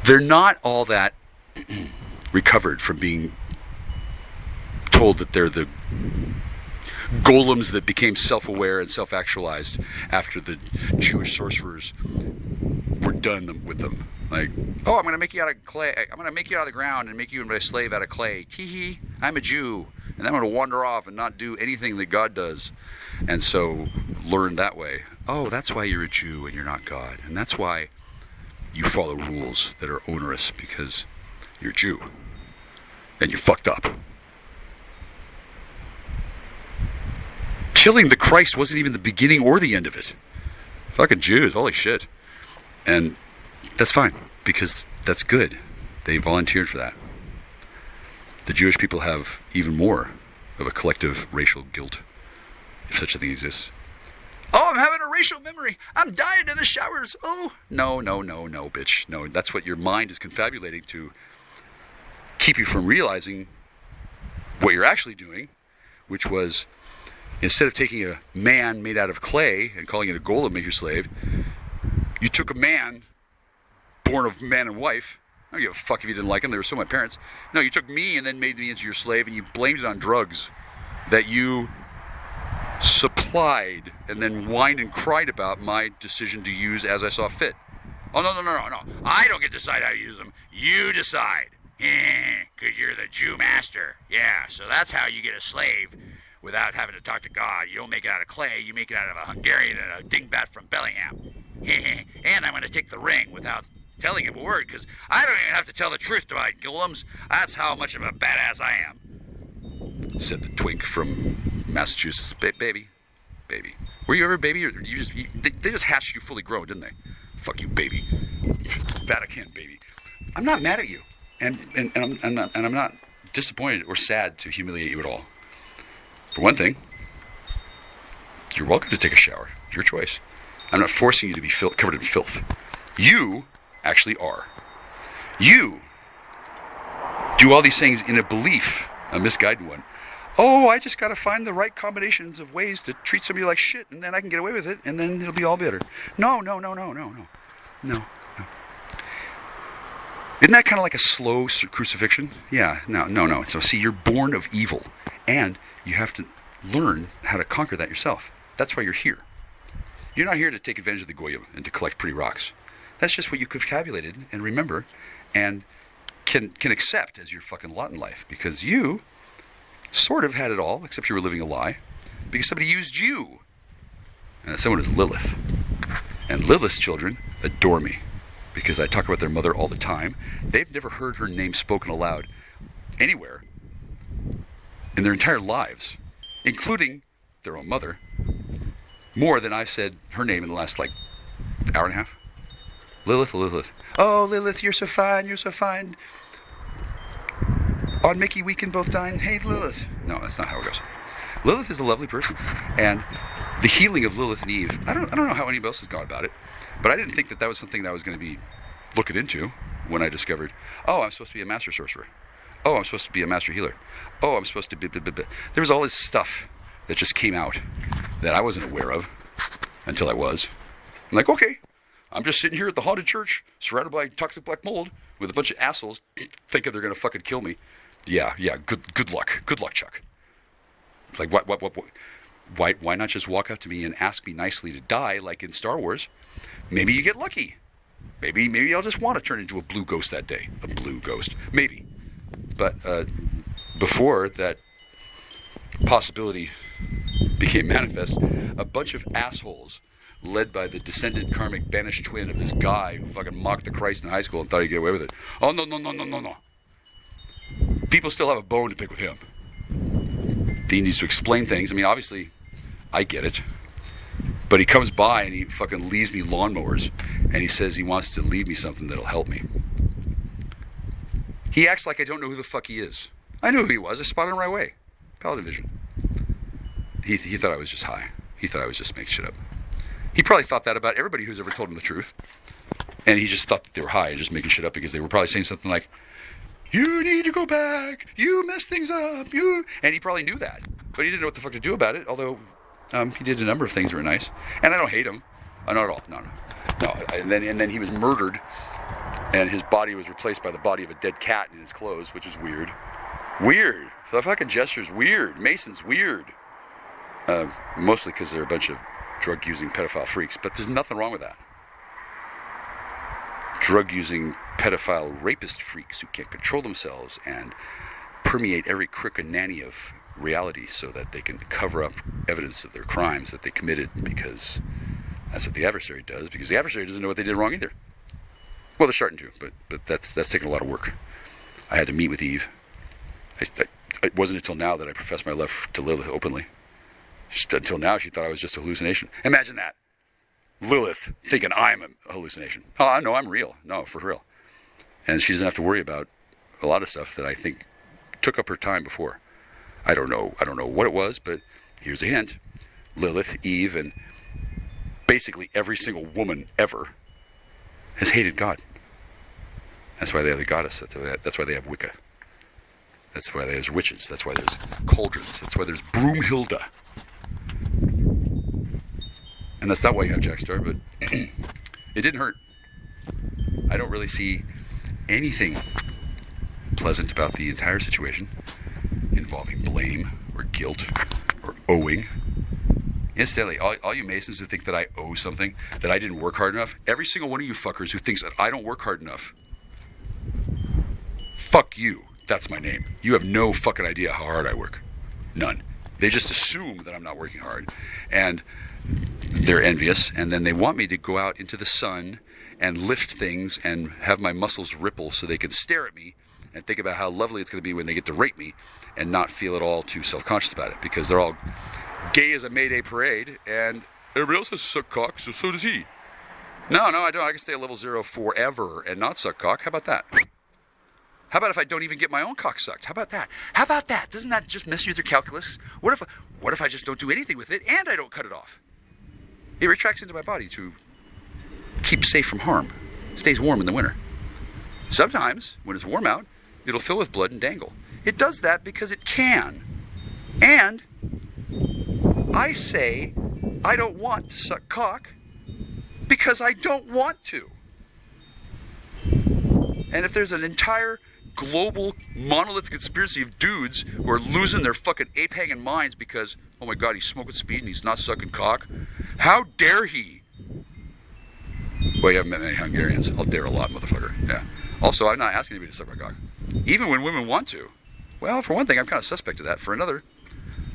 They're not all that recovered from being told that they're the golems that became self-aware and self-actualized after the Jewish sorcerers were done with them. Like, oh, I'm going to make you out of clay. I'm going to make you out of the ground and make you a slave out of clay. Tee-hee, I'm a Jew. And I'm going to wander off and not do anything that God does. And so learn that way. Oh, that's why you're a Jew and you're not God. And that's why you follow rules that are onerous, because you're a Jew. And you fucked up. Killing the Christ wasn't even the beginning or the end of it. Fucking Jews, holy shit. And that's fine, because that's good. They volunteered for that. The Jewish people have even more of a collective racial guilt, if such a thing exists. Oh, I'm having a racial memory. I'm dying in the showers. Oh, no, bitch. No, that's what your mind is confabulating to keep you from realizing what you're actually doing, which was, instead of taking a man made out of clay and calling it a golem, make your slave, you took a man born of man and wife. I don't give a fuck if you didn't like him. They were still my parents. No, you took me and then made me into your slave, and you blamed it on drugs that you supplied and then whined and cried about my decision to use as I saw fit. Oh, no. I don't get to decide how to use them. You decide. Because you're the Jew master. Yeah, so that's how you get a slave without having to talk to God. You don't make it out of clay. You make it out of a Hungarian and a dingbat from Bellingham. And I'm going to take the ring without telling him a word, because I don't even have to tell the truth to my golems. That's how much of a badass I am, said the twink from Massachusetts. Baby. Were you ever a baby, or they just hatched you fully grown, didn't they? Fuck you, baby. Vatican, baby. I'm not mad at you, and I'm not disappointed or sad to humiliate you at all. For one thing, you're welcome to take a shower. It's your choice. I'm not forcing you to be covered in filth. You actually are. You do all these things in a belief, a misguided one. Oh, I just got to find the right combinations of ways to treat somebody like shit, and then I can get away with it, and then it'll be all better. No. Isn't that kind of like a slow crucifixion? Yeah, no. So see, you're born of evil, and you have to learn how to conquer that yourself. That's why you're here. You're not here to take advantage of the Goyim and to collect pretty rocks. That's just what you confabulated and remember and can accept as your fucking lot in life, because you sort of had it all, except you were living a lie, because somebody used you. And that someone is Lilith. And Lilith's children adore me, because I talk about their mother all the time. They've never heard her name spoken aloud anywhere in their entire lives, including their own mother, more than I've said her name in the last, hour and a half. Lilith. Oh, Lilith, you're so fine. On Mickey, we can both dine. Hey, Lilith. No, that's not how it goes. Lilith is a lovely person. And the healing of Lilith and Eve, I don't know how anybody else has gone about it, but I didn't think that was something that I was going to be looking into when I discovered, oh, I'm supposed to be a master sorcerer. Oh, I'm supposed to be a master healer. Oh, I'm supposed to be... There was all this stuff that just came out that I wasn't aware of until I was. I'm like, okay, I'm just sitting here at the haunted church, surrounded by toxic black mold, with a bunch of assholes thinking they're going to fucking kill me. Yeah, good luck. Good luck, Chuck. Like, what? Why not just walk up to me and ask me nicely to die, like in Star Wars? Maybe you get lucky. Maybe I'll just want to turn into a blue ghost that day. A blue ghost. Maybe. But before that possibility became manifest, a bunch of assholes led by the descendant karmic banished twin of this guy who fucking mocked the Christ in high school and thought he'd get away with it. Oh, no. People still have a bone to pick with him. He needs to explain things. I mean, obviously, I get it. But he comes by and he fucking leaves me lawnmowers. And he says he wants to leave me something that'll help me. He acts like I don't know who the fuck he is. I knew who he was. I spotted him right away. Paladin vision. He thought I was just high. He thought I was just making shit up. He probably thought that about everybody who's ever told him the truth. And he just thought that they were high and just making shit up because they were probably saying something like, you need to go back. You messed things up. And he probably knew that. But he didn't know what the fuck to do about it, although he did a number of things that were nice. And I don't hate him. Not at all. No. And then he was murdered, and his body was replaced by the body of a dead cat in his clothes, which is weird. Weird. The fucking gesture's weird. Mason's weird. Mostly because they're a bunch of drug-using pedophile freaks, but there's nothing wrong with that. Drug-using pedophile rapist freaks who can't control themselves and permeate every crook and nanny of reality so that they can cover up evidence of their crimes that they committed, because that's what the adversary does, because the adversary doesn't know what they did wrong either. Well, they're starting to, but that's taken a lot of work. I had to meet with Eve. It wasn't until now that I professed my love to Lilith openly. Until now, she thought I was just a hallucination. Imagine that. Lilith thinking I'm a hallucination. Oh, no, I'm real. No, for real. And she doesn't have to worry about a lot of stuff that I think took up her time before. I don't know what it was, but here's a hint. Lilith, Eve, and basically every single woman ever has hated God. That's why they have the goddess. That's why they have Wicca. That's why there's witches. That's why there's cauldrons. That's why there's Broomhilda. And that's not why you have Jackstar, but it didn't hurt. I don't really see anything pleasant about the entire situation involving blame or guilt or owing. Incidentally, all you Masons who think that I owe something, that I didn't work hard enough, every single one of you fuckers who thinks that I don't work hard enough, fuck you. That's my name. You have no fucking idea how hard I work. None. They just assume that I'm not working hard, and they're envious, and then they want me to go out into the sun and lift things and have my muscles ripple so they can stare at me and think about how lovely it's going to be when they get to rape me and not feel at all too self-conscious about it, because they're all gay as a May Day parade, and everybody else has to suck cock, so does he. No, I don't. I can stay at level 0 forever and not suck cock. How about that? How about if I don't even get my own cock sucked? How about that? Doesn't that just mess you with your calculus? What if I just don't do anything with it and I don't cut it off? It retracts into my body to keep safe from harm. It stays warm in the winter. Sometimes, when it's warm out, it'll fill with blood and dangle. It does that because it can. And I say I don't want to suck cock because I don't want to. And if there's an entire global monolithic conspiracy of dudes who are losing their fucking ape-hanging minds because, oh my god, he's smoking speed and he's not sucking cock, how dare he? Well, you haven't met many Hungarians. I'll dare a lot, motherfucker. Yeah. Also, I'm not asking anybody to suck my cock. Even when women want to. Well, for one thing, I'm kind of suspect of that. For another,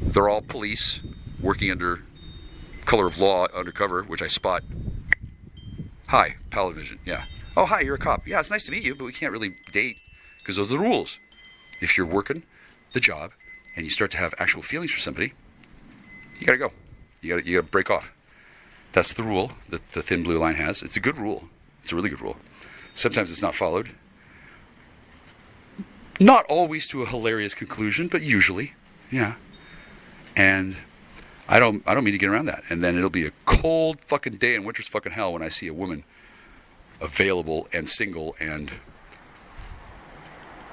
they're all police working under color of law undercover, which I spot. Hi, Paladin Vision. Yeah. Oh, hi, you're a cop. Yeah, it's nice to meet you, but we can't really date because those are the rules. If you're working the job and you start to have actual feelings for somebody, you gotta go. You gotta break off. That's the rule that the Thin Blue Line has. It's a good rule. It's a really good rule. Sometimes it's not followed. Not always to a hilarious conclusion, but usually, yeah. And I don't mean to get around that. And then it'll be a cold fucking day in winter's fucking hell when I see a woman available and single and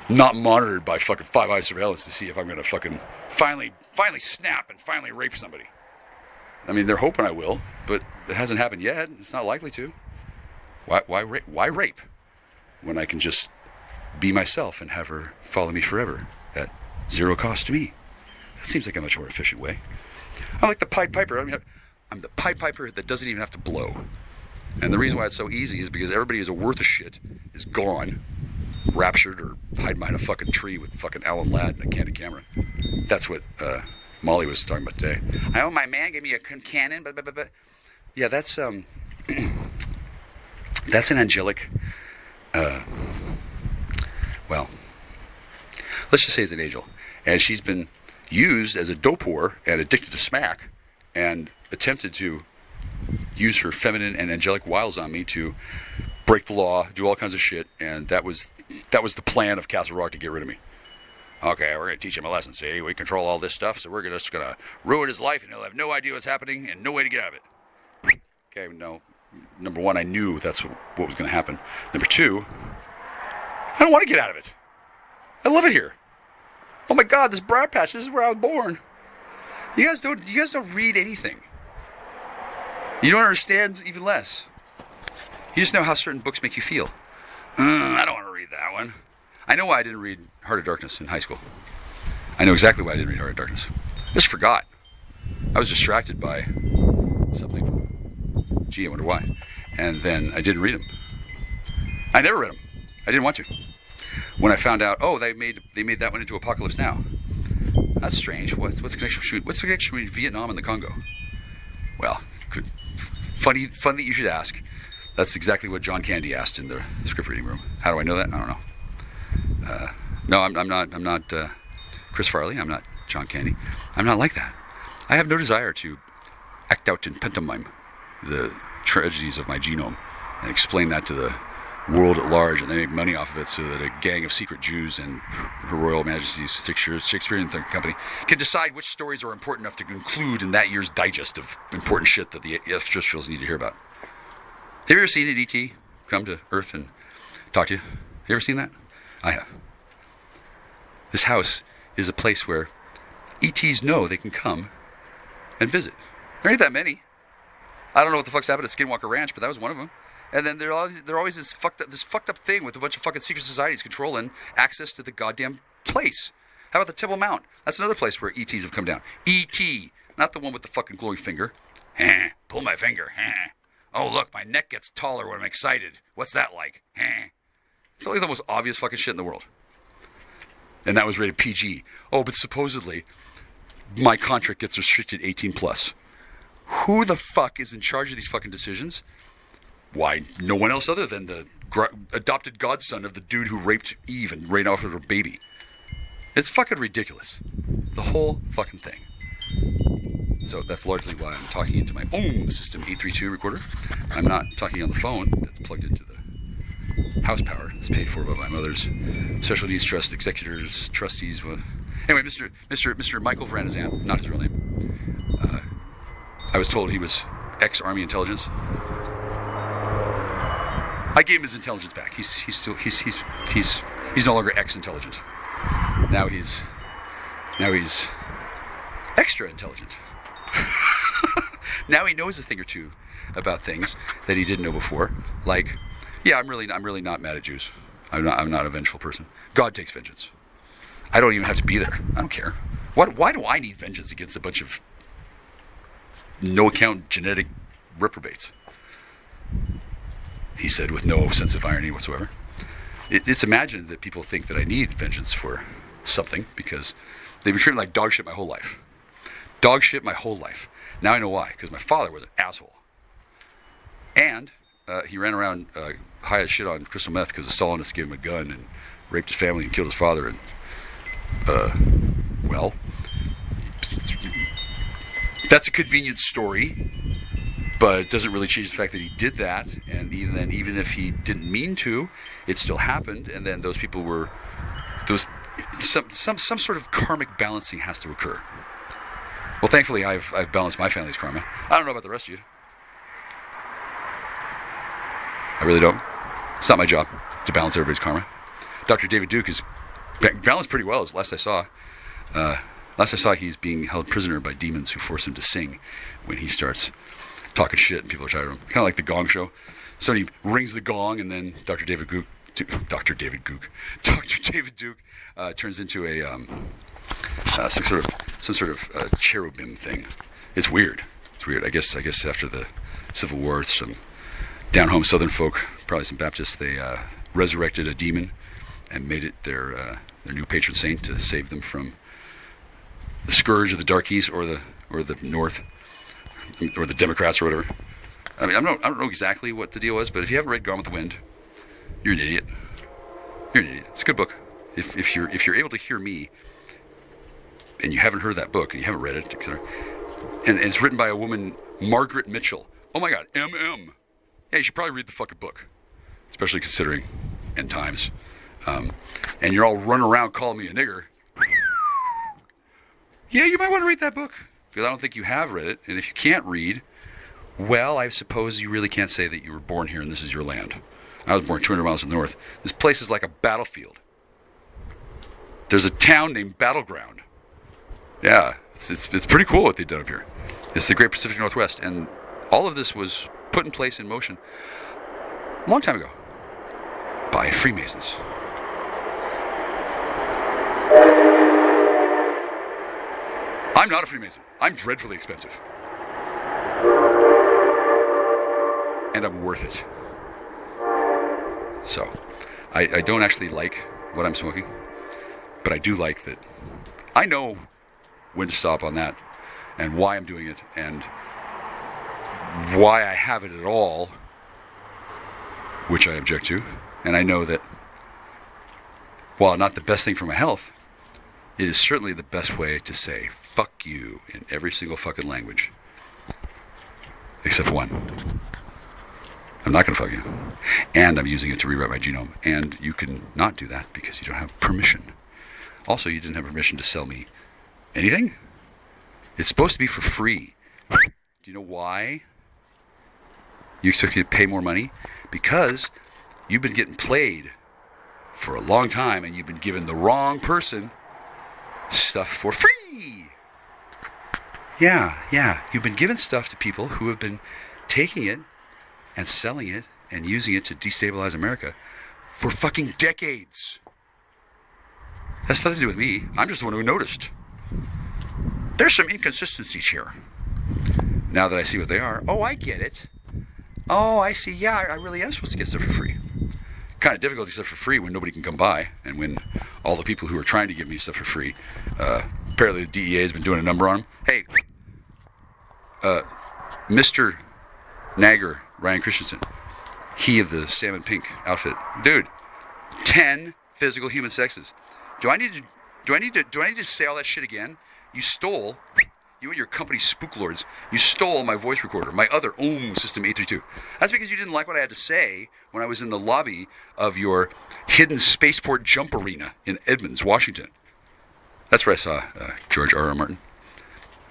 not monitored by fucking Five Eyes surveillance to see if I'm gonna fucking finally snap and finally rape somebody. I mean, they're hoping I will, but it hasn't happened yet. It's not likely to. Why rape when I can just be myself and have her follow me forever at zero cost to me? That seems like a much more efficient way. I'm like the Pied Piper. I mean, I'm the Pied Piper that doesn't even have to blow. And the reason why it's so easy is because everybody who's a worth of shit is gone, raptured, or hiding behind a fucking tree with fucking Alan Ladd and a candid camera. That's what Molly was talking about today. My man gave me a cannon, but. Yeah, that's that's an angelic, well, let's just say it's an angel. And she's been used as a dope whore and addicted to smack, and attempted to use her feminine and angelic wiles on me to break the law, do all kinds of shit, and that was the plan of Castle Rock to get rid of me. Okay, we're going to teach him a lesson. See, we control all this stuff, so we're just going to ruin his life, and he'll have no idea what's happening and no way to get out of it. Okay, no. Number one, I knew that's what was going to happen. Number two, I don't want to get out of it. I love it here. Oh my God, this Briar Patch, this is where I was born. You guys don't read anything. You don't understand even less. You just know how certain books make you feel. I don't want to read that one. I know why I didn't read Heart of Darkness in high school. I know exactly why I didn't read Heart of Darkness. I just forgot. I was distracted by something. Gee, I wonder why. And then I didn't read them. I never read them. I didn't want to. When I found out, they made that one into Apocalypse Now. That's strange. What's the connection? What's the connection between Vietnam and the Congo? Well, funny that you should ask. That's exactly what John Candy asked in the script reading room. How do I know that? I don't know. No, I'm not Chris Farley. I'm not John Candy. I'm not like that. I have no desire to act out in pantomime the tragedies of my genome and explain that to the world at large, and they make money off of it so that a gang of secret Jews and Her Royal Majesty's Shakespearean Company can decide which stories are important enough to include in that year's digest of important shit that the extraterrestrials need to hear about. Have you ever seen an ET come to Earth and talk to you? Have you ever seen that? I have. This house is a place where ETs know they can come and visit. There ain't that many. I don't know what the fuck's happened at Skinwalker Ranch, but that was one of them. And then they're always this fucked up thing with a bunch of fucking secret societies controlling access to the goddamn place. How about the Temple Mount? That's another place where ETs have come down. ET, not the one with the fucking glowing finger. Pull my finger. Oh look, my neck gets taller when I'm excited. What's that like? It's like the most obvious fucking shit in the world. And that was rated PG. Oh, but supposedly my contract gets restricted 18 plus. Who the fuck is in charge of these fucking decisions? Why, no one else other than the adopted godson of the dude who raped Eve and ran off with her baby. It's fucking ridiculous. The whole fucking thing. So that's largely why I'm talking into my own System 832 recorder. I'm not talking on the phone that's plugged into the house power that's paid for by my mother's special needs trust executors, trustees. Anyway, Mr. Michael Vrandazan, not his real name. I was told he was ex-Army intelligence. I gave him his intelligence back. He's no longer ex-intelligent. Now he's extra intelligent. Now he knows a thing or two about things that he didn't know before. Like, yeah, I'm really not mad at Jews. I'm not a vengeful person. God takes vengeance. I don't even have to be there. I don't care. Why do I need vengeance against a bunch of no-account genetic reprobates? He said with no sense of irony whatsoever. It's imagined that people think that I need vengeance for something because they've been treated like dog shit my whole life. Dog shit my whole life. Now I know why, because my father was an asshole. And he ran around high as shit on crystal meth because the Stalinists gave him a gun and raped his family and killed his father. And, well, that's a convenient story. But it doesn't really change the fact that he did that, and even if he didn't mean to, it still happened. And then those people were some sort of karmic balancing has to occur. Well, thankfully, I've balanced my family's karma. I don't know about the rest of you. I really don't. It's not my job to balance everybody's karma. Dr. David Duke is balanced pretty well, as last I saw. Last I saw, he's being held prisoner by demons who force him to sing when he starts talking shit and people are tired of him. Kind of like the Gong Show. Somebody rings the gong and then Dr. David Duke turns into a some sort of cherubim thing. It's weird. I guess after the Civil War, some down home Southern folk, probably some Baptists, they resurrected a demon and made it their new patron saint to save them from the scourge of the Darkies or the North. Or the Democrats or whatever. I mean, I don't know exactly what the deal was, but if you haven't read Gone with the Wind, you're an idiot. You're an idiot. It's a good book. If you're able to hear me and you haven't heard that book, and you haven't read it, etc., and it's written by a woman, Margaret Mitchell. Oh my God, MM. Yeah, you should probably read the fucking book, especially considering end times. And you're all running around calling me a nigger. Yeah, you might want to read that book, because I don't think you have read it. And if you can't read, well, I suppose you really can't say that you were born here and this is your land. I was born 200 miles to the north. This place is like a battlefield. There's a town named Battleground. Yeah, it's pretty cool what they've done up here. It's the Great Pacific Northwest, and all of this was put in place in motion a long time ago by Freemasons. I'm not a Freemason. I'm dreadfully expensive. And I'm worth it. So, I don't actually like what I'm smoking, but I do like that I know when to stop on that and why I'm doing it and why I have it at all, which I object to. And I know that while not the best thing for my health, it is certainly the best way to say fuck you in every single fucking language. Except one. I'm not going to fuck you. And I'm using it to rewrite my genome. And you can not do that because you don't have permission. Also, you didn't have permission to sell me anything. It's supposed to be for free. Do you know why you expect me to pay more money? Because you've been getting played for a long time and you've been giving the wrong person stuff for free. Yeah. You've been giving stuff to people who have been taking it and selling it and using it to destabilize America for fucking decades. That's nothing to do with me. I'm just the one who noticed. There's some inconsistencies here. Now that I see what they are, oh, I get it. Oh, I see. Yeah, I really am supposed to get stuff for free. Kind of difficult to get stuff for free when nobody can come by, and when all the people who are trying to give me stuff for free, apparently the DEA has been doing a number on them. Hey, Mr. Nagger, Ryan Christensen, he of the salmon pink outfit, dude, 10 physical human sexes. Do I need to say all that shit again? You and your company spook lords, you stole my voice recorder, my other System 832. That's because you didn't like what I had to say when I was in the lobby of your hidden spaceport jump arena in Edmonds, Washington. That's where I saw George R.R. Martin.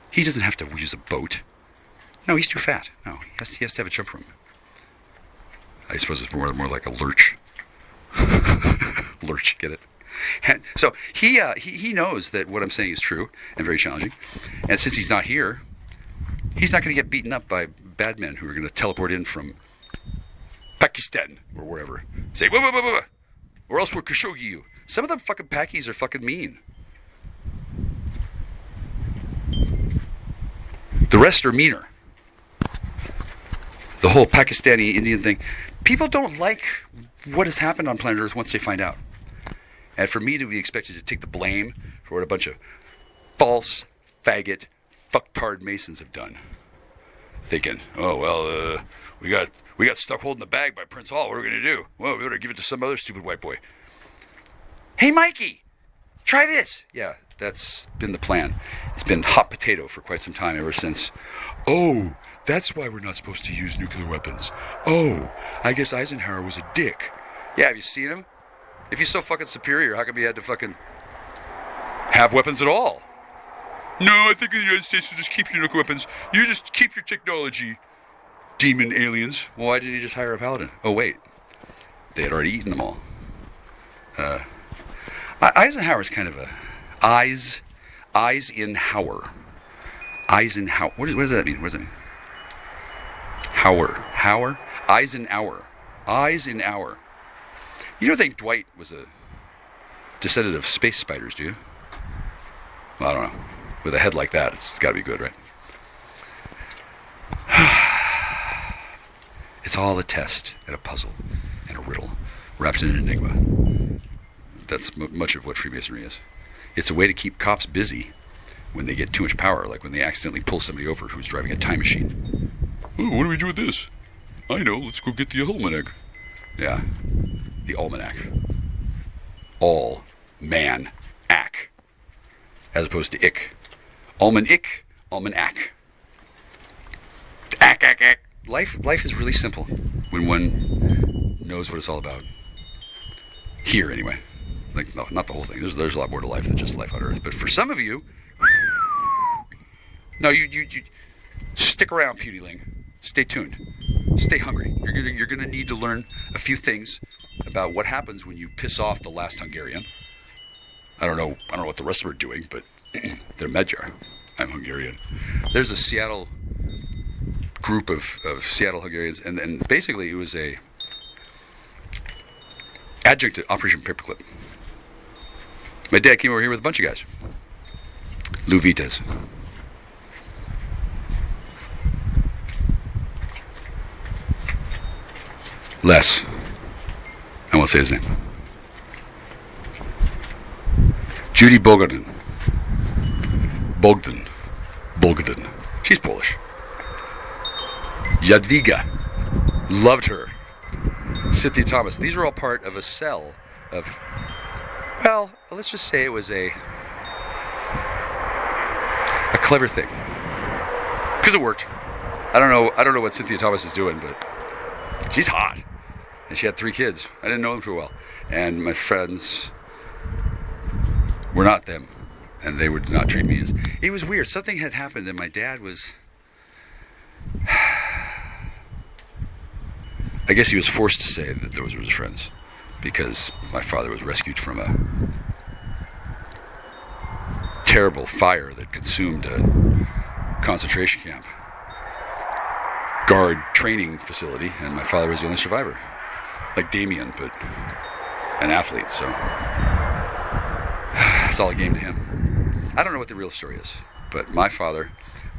He doesn't have to use a boat. No, he's too fat. No, he has to have a jump room. I suppose it's more like a lurch. Lurch, get it? And so he knows that what I'm saying is true and very challenging. And since he's not here, he's not going to get beaten up by bad men who are going to teleport in from Pakistan or wherever. Say, whoa, or else we'll Khashoggi you. Some of them fucking Pakis are fucking mean. The rest are meaner. The whole Pakistani Indian thing. People don't like what has happened on planet Earth once they find out. And for me to be expected to take the blame for what a bunch of false, faggot, fucktard Masons have done. Thinking, oh, well, we got stuck holding the bag by Prince Hall. What are we going to do? Well, we better give it to some other stupid white boy. Hey, Mikey, try this. Yeah, that's been the plan. It's been hot potato for quite some time ever since. Oh, that's why we're not supposed to use nuclear weapons. Oh, I guess Eisenhower was a dick. Yeah, have you seen him? If he's so fucking superior, how come he had to fucking have weapons at all? No, I think the United States will just keep your nuclear weapons. You just keep your technology, demon aliens. Well, why didn't he just hire a paladin? Oh, wait. They had already eaten them all. Eisenhower's kind of a... Eisenhower. Eisenhower. What does that mean? What does that mean? Hower? Eisenhower. You don't think Dwight was a descendant of space spiders, do you? Well, I don't know. With a head like that, it's got to be good, right? It's all a test and a puzzle and a riddle wrapped in an enigma. That's much of what Freemasonry is. It's a way to keep cops busy when they get too much power, like when they accidentally pull somebody over who's driving a time machine. Oh, what do we do with this? I know, let's go get the almanac. Yeah, the almanac. All-man-ack. as opposed to ick. Almanac, almanac. Ack. Life is really simple when one knows what it's all about. Here, anyway. Like, no, not the whole thing. There's a lot more to life than just life on Earth. But for some of you, no, you stick around, PUNYLINGZ. Stay tuned. Stay hungry. You're gonna need to learn a few things about what happens when you piss off the last Hungarian. I don't know what the rest of them are doing, but they're Magyar. I'm Hungarian. There's a Seattle group of Seattle Hungarians, and basically it was a adjunct to Operation Paperclip. My dad came over here with a bunch of guys. Luvitas. Les. I won't say his name. Judy Bogdan. She's Polish. Jadwiga. Loved her. Cynthia Thomas. These are all part of a cell of, well, let's just say it was a clever thing. Because it worked. I don't know what Cynthia Thomas is doing, but she's hot. And she had 3 kids. I didn't know them too well. And my friends were not them. And they would not treat me as... It was weird. Something had happened and my dad was... I guess he was forced to say that those were his friends. Because my father was rescued from a terrible fire that consumed a concentration camp. Guard training facility. And my father was the only survivor. Like Damien, but an athlete, so it's all a game to him. I don't know what the real story is, but my father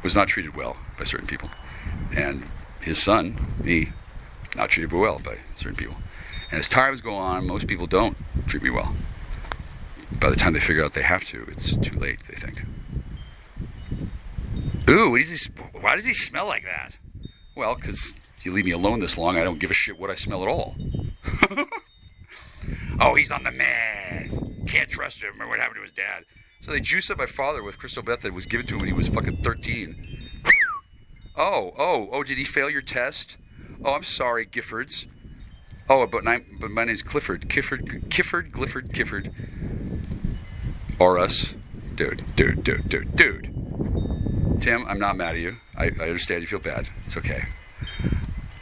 was not treated well by certain people, and his son, me, not treated well by certain people. And as times go on, most people don't treat me well. By the time they figure out they have to, it's too late, they think. Ooh, why does he smell like that? Well, because you leave me alone this long, I don't give a shit what I smell at all. Oh, he's on the meth. Can't trust him, or what happened to his dad. So they juiced up my father with crystal meth that was given to him when he was fucking 13. Oh, did he fail your test? Oh, I'm sorry, Giffords. Oh, but my name's Clifford. Clifford. Or us. Dude. Tim, I'm not mad at you. I understand you feel bad. It's okay.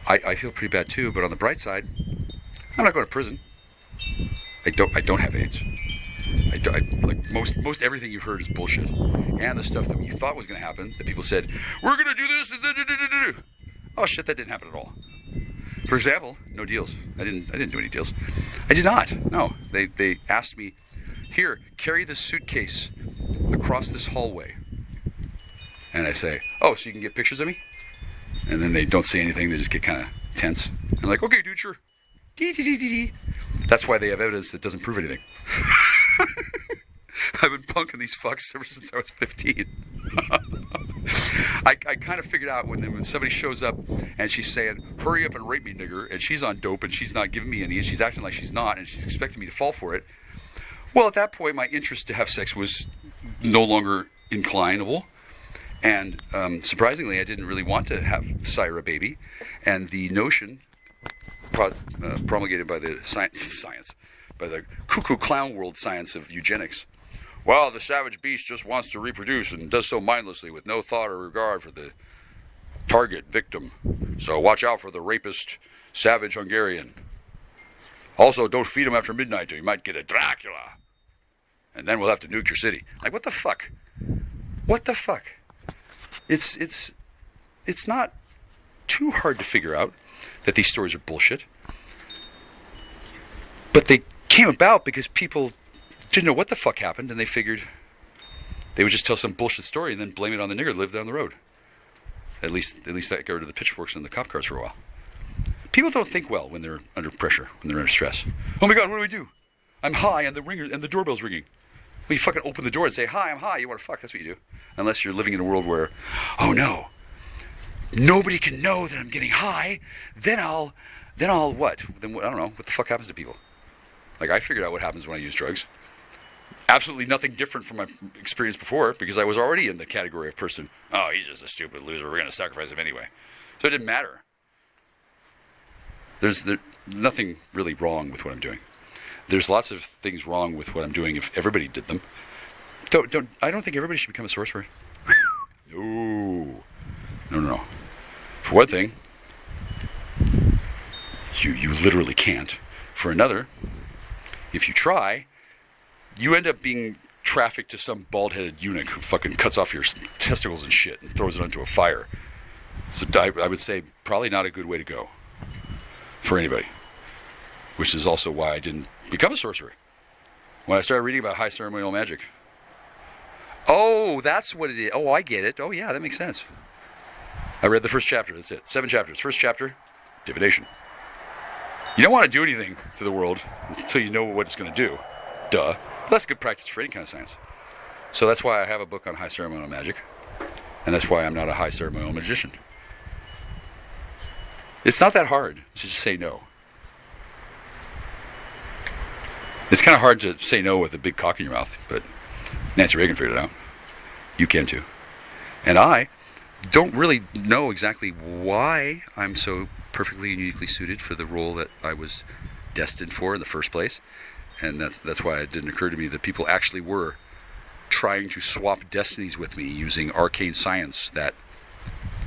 I feel pretty bad too, but on the bright side, I'm not going to prison. I don't have AIDS. Like most everything you've heard is bullshit. And the stuff that you thought was going to happen, that people said, we're going to do this, and oh shit, that didn't happen at all. For example, no deals. I didn't do any deals. I did not. No. They asked me, here, carry this suitcase across this hallway. And I say, oh, so you can get pictures of me? And then they don't say anything, they just get kind of tense. I'm like, okay, dude, sure. That's why they have evidence that doesn't prove anything. I've been punking these fucks ever since I was 15. I kind of figured out when somebody shows up and she's saying, hurry up and rape me, nigger, and she's on dope and she's not giving me any, and she's acting like she's not, and she's expecting me to fall for it. Well, at that point, my interest to have sex was no longer inclinable. And surprisingly, I didn't really want to sire a baby. And the notion promulgated by the science, by the cuckoo clown world science of eugenics, well, the savage beast just wants to reproduce and does so mindlessly with no thought or regard for the target victim. So watch out for the rapist, savage Hungarian. Also, don't feed him after midnight or you might get a Dracula. And then we'll have to nuke your city. Like, what the fuck? What the fuck? It's not too hard to figure out that these stories are bullshit. But they came about because people didn't know what the fuck happened, and they figured they would just tell some bullshit story and then blame it on the nigger that lived down the road. At least that got rid of the pitchforks and the cop cars for a while. People don't think well when they're under pressure, when they're under stress. Oh my God, what do? I'm high and the doorbell's ringing. Well, you fucking open the door and say, hi, I'm high. You want to fuck? That's what you do. Unless you're living in a world where, oh no, nobody can know that I'm getting high. Then I'll what? Then I don't know. What the fuck happens to people? Like, I figured out what happens when I use drugs. Absolutely nothing different from my experience before because I was already in the category of person, oh, he's just a stupid loser. We're going to sacrifice him anyway. So it didn't matter. There's nothing really wrong with what I'm doing. There's lots of things wrong with what I'm doing if everybody did them. I don't think everybody should become a sorcerer. No. For one thing, you literally can't. For another, if you try, you end up being trafficked to some bald-headed eunuch who fucking cuts off your testicles and shit and throws it onto a fire. So I would say probably not a good way to go for anybody. Which is also why I didn't become a sorcerer. When I started reading about high ceremonial magic. Oh, that's what it is. Oh, I get it. Oh, yeah, that makes sense. I read the first chapter. That's it. 7 chapters. First chapter, divination. You don't want to do anything to the world until you know what it's going to do. Duh. But that's good practice for any kind of science. So that's why I have a book on high ceremonial magic. And that's why I'm not a high ceremonial magician. It's not that hard to just say no. It's kind of hard to say no with a big cock in your mouth, but Nancy Reagan figured it out. You can too. And I don't really know exactly why I'm so perfectly and uniquely suited for the role that I was destined for in the first place. And that's why it didn't occur to me that people actually were trying to swap destinies with me using arcane science that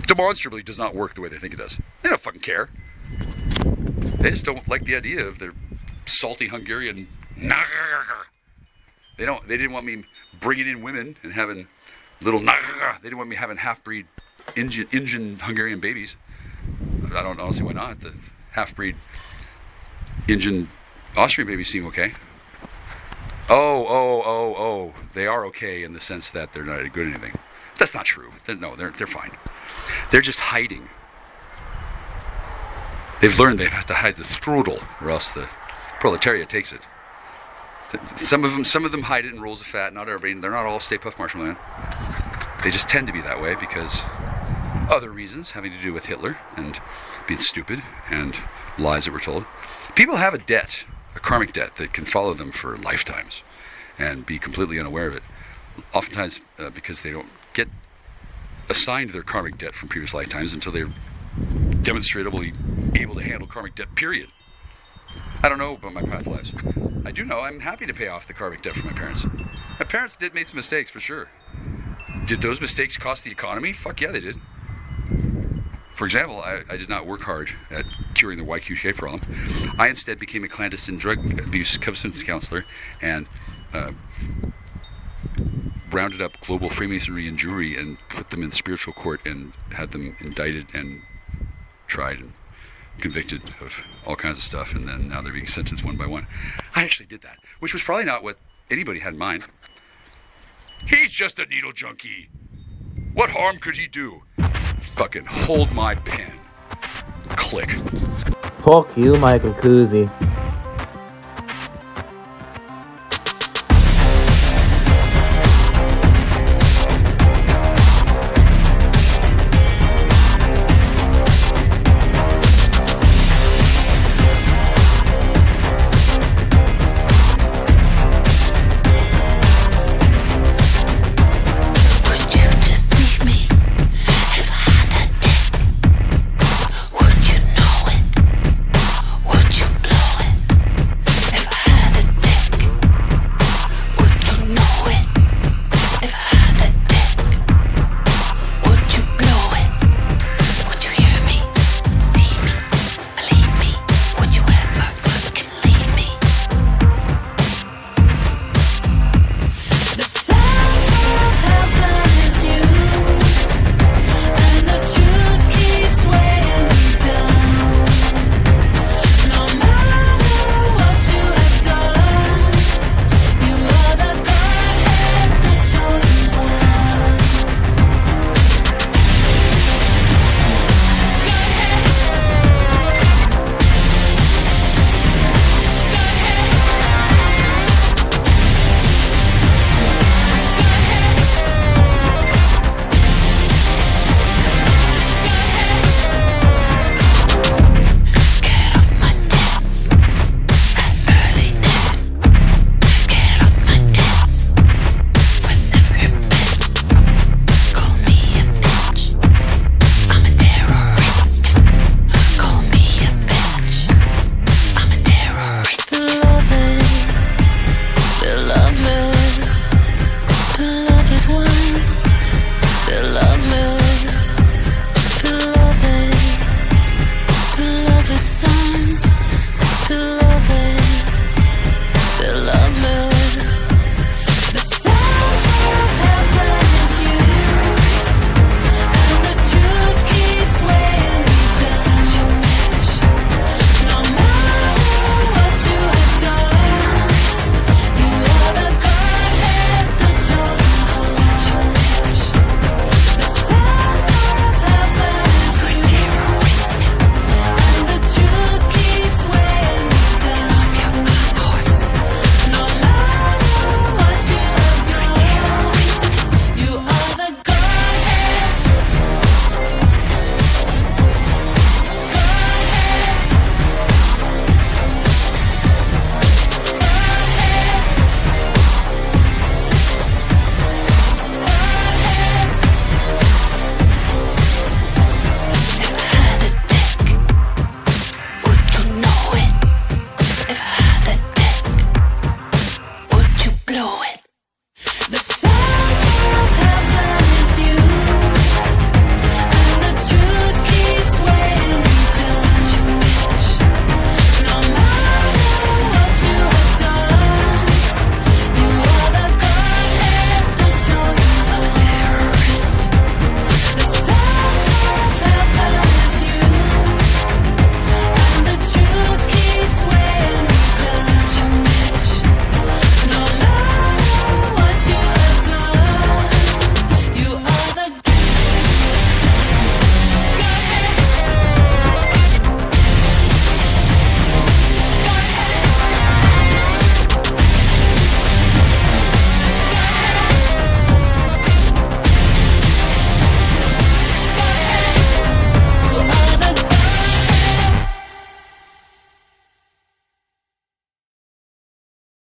demonstrably does not work the way they think it does. They don't fucking care. They just don't like the idea of their salty Hungarian. They didn't want me bringing in women and having little. They didn't want me having half-breed Indian Hungarian babies. I don't see why not. The half-breed Indian Austrian babies seem okay. Oh. They are okay in the sense that they're not good at anything. That's not true. They're fine. They're just hiding. They've learned they have to hide the strudel, or else the proletariat takes it. Some of them hide it in rolls of fat. Not everybody. They're not all Stay Puft Marshmallow Man. They just tend to be that way because other reasons having to do with Hitler and being stupid and lies that were told. People have a debt, a karmic debt that can follow them for lifetimes and be completely unaware of it. Oftentimes because they don't get assigned their karmic debt from previous lifetimes until they're demonstrably able to handle karmic debt, period. I don't know about my past lives. I do know I'm happy to pay off the karmic debt from my parents. My parents made some mistakes, for sure. Did those mistakes cost the economy? Fuck yeah, they did. For example, I did not work hard at curing the Y2K problem. I instead became a clandestine drug abuse substance counselor and rounded up global Freemasonry and Jewry and put them in spiritual court and had them indicted and tried and convicted of all kinds of stuff, and then now they're being sentenced one by one. I actually did that, which was probably not what anybody had in mind. He's just a needle junkie. What harm could he do? Fucking hold my pen. Click. Fuck you, Michael Kuzi.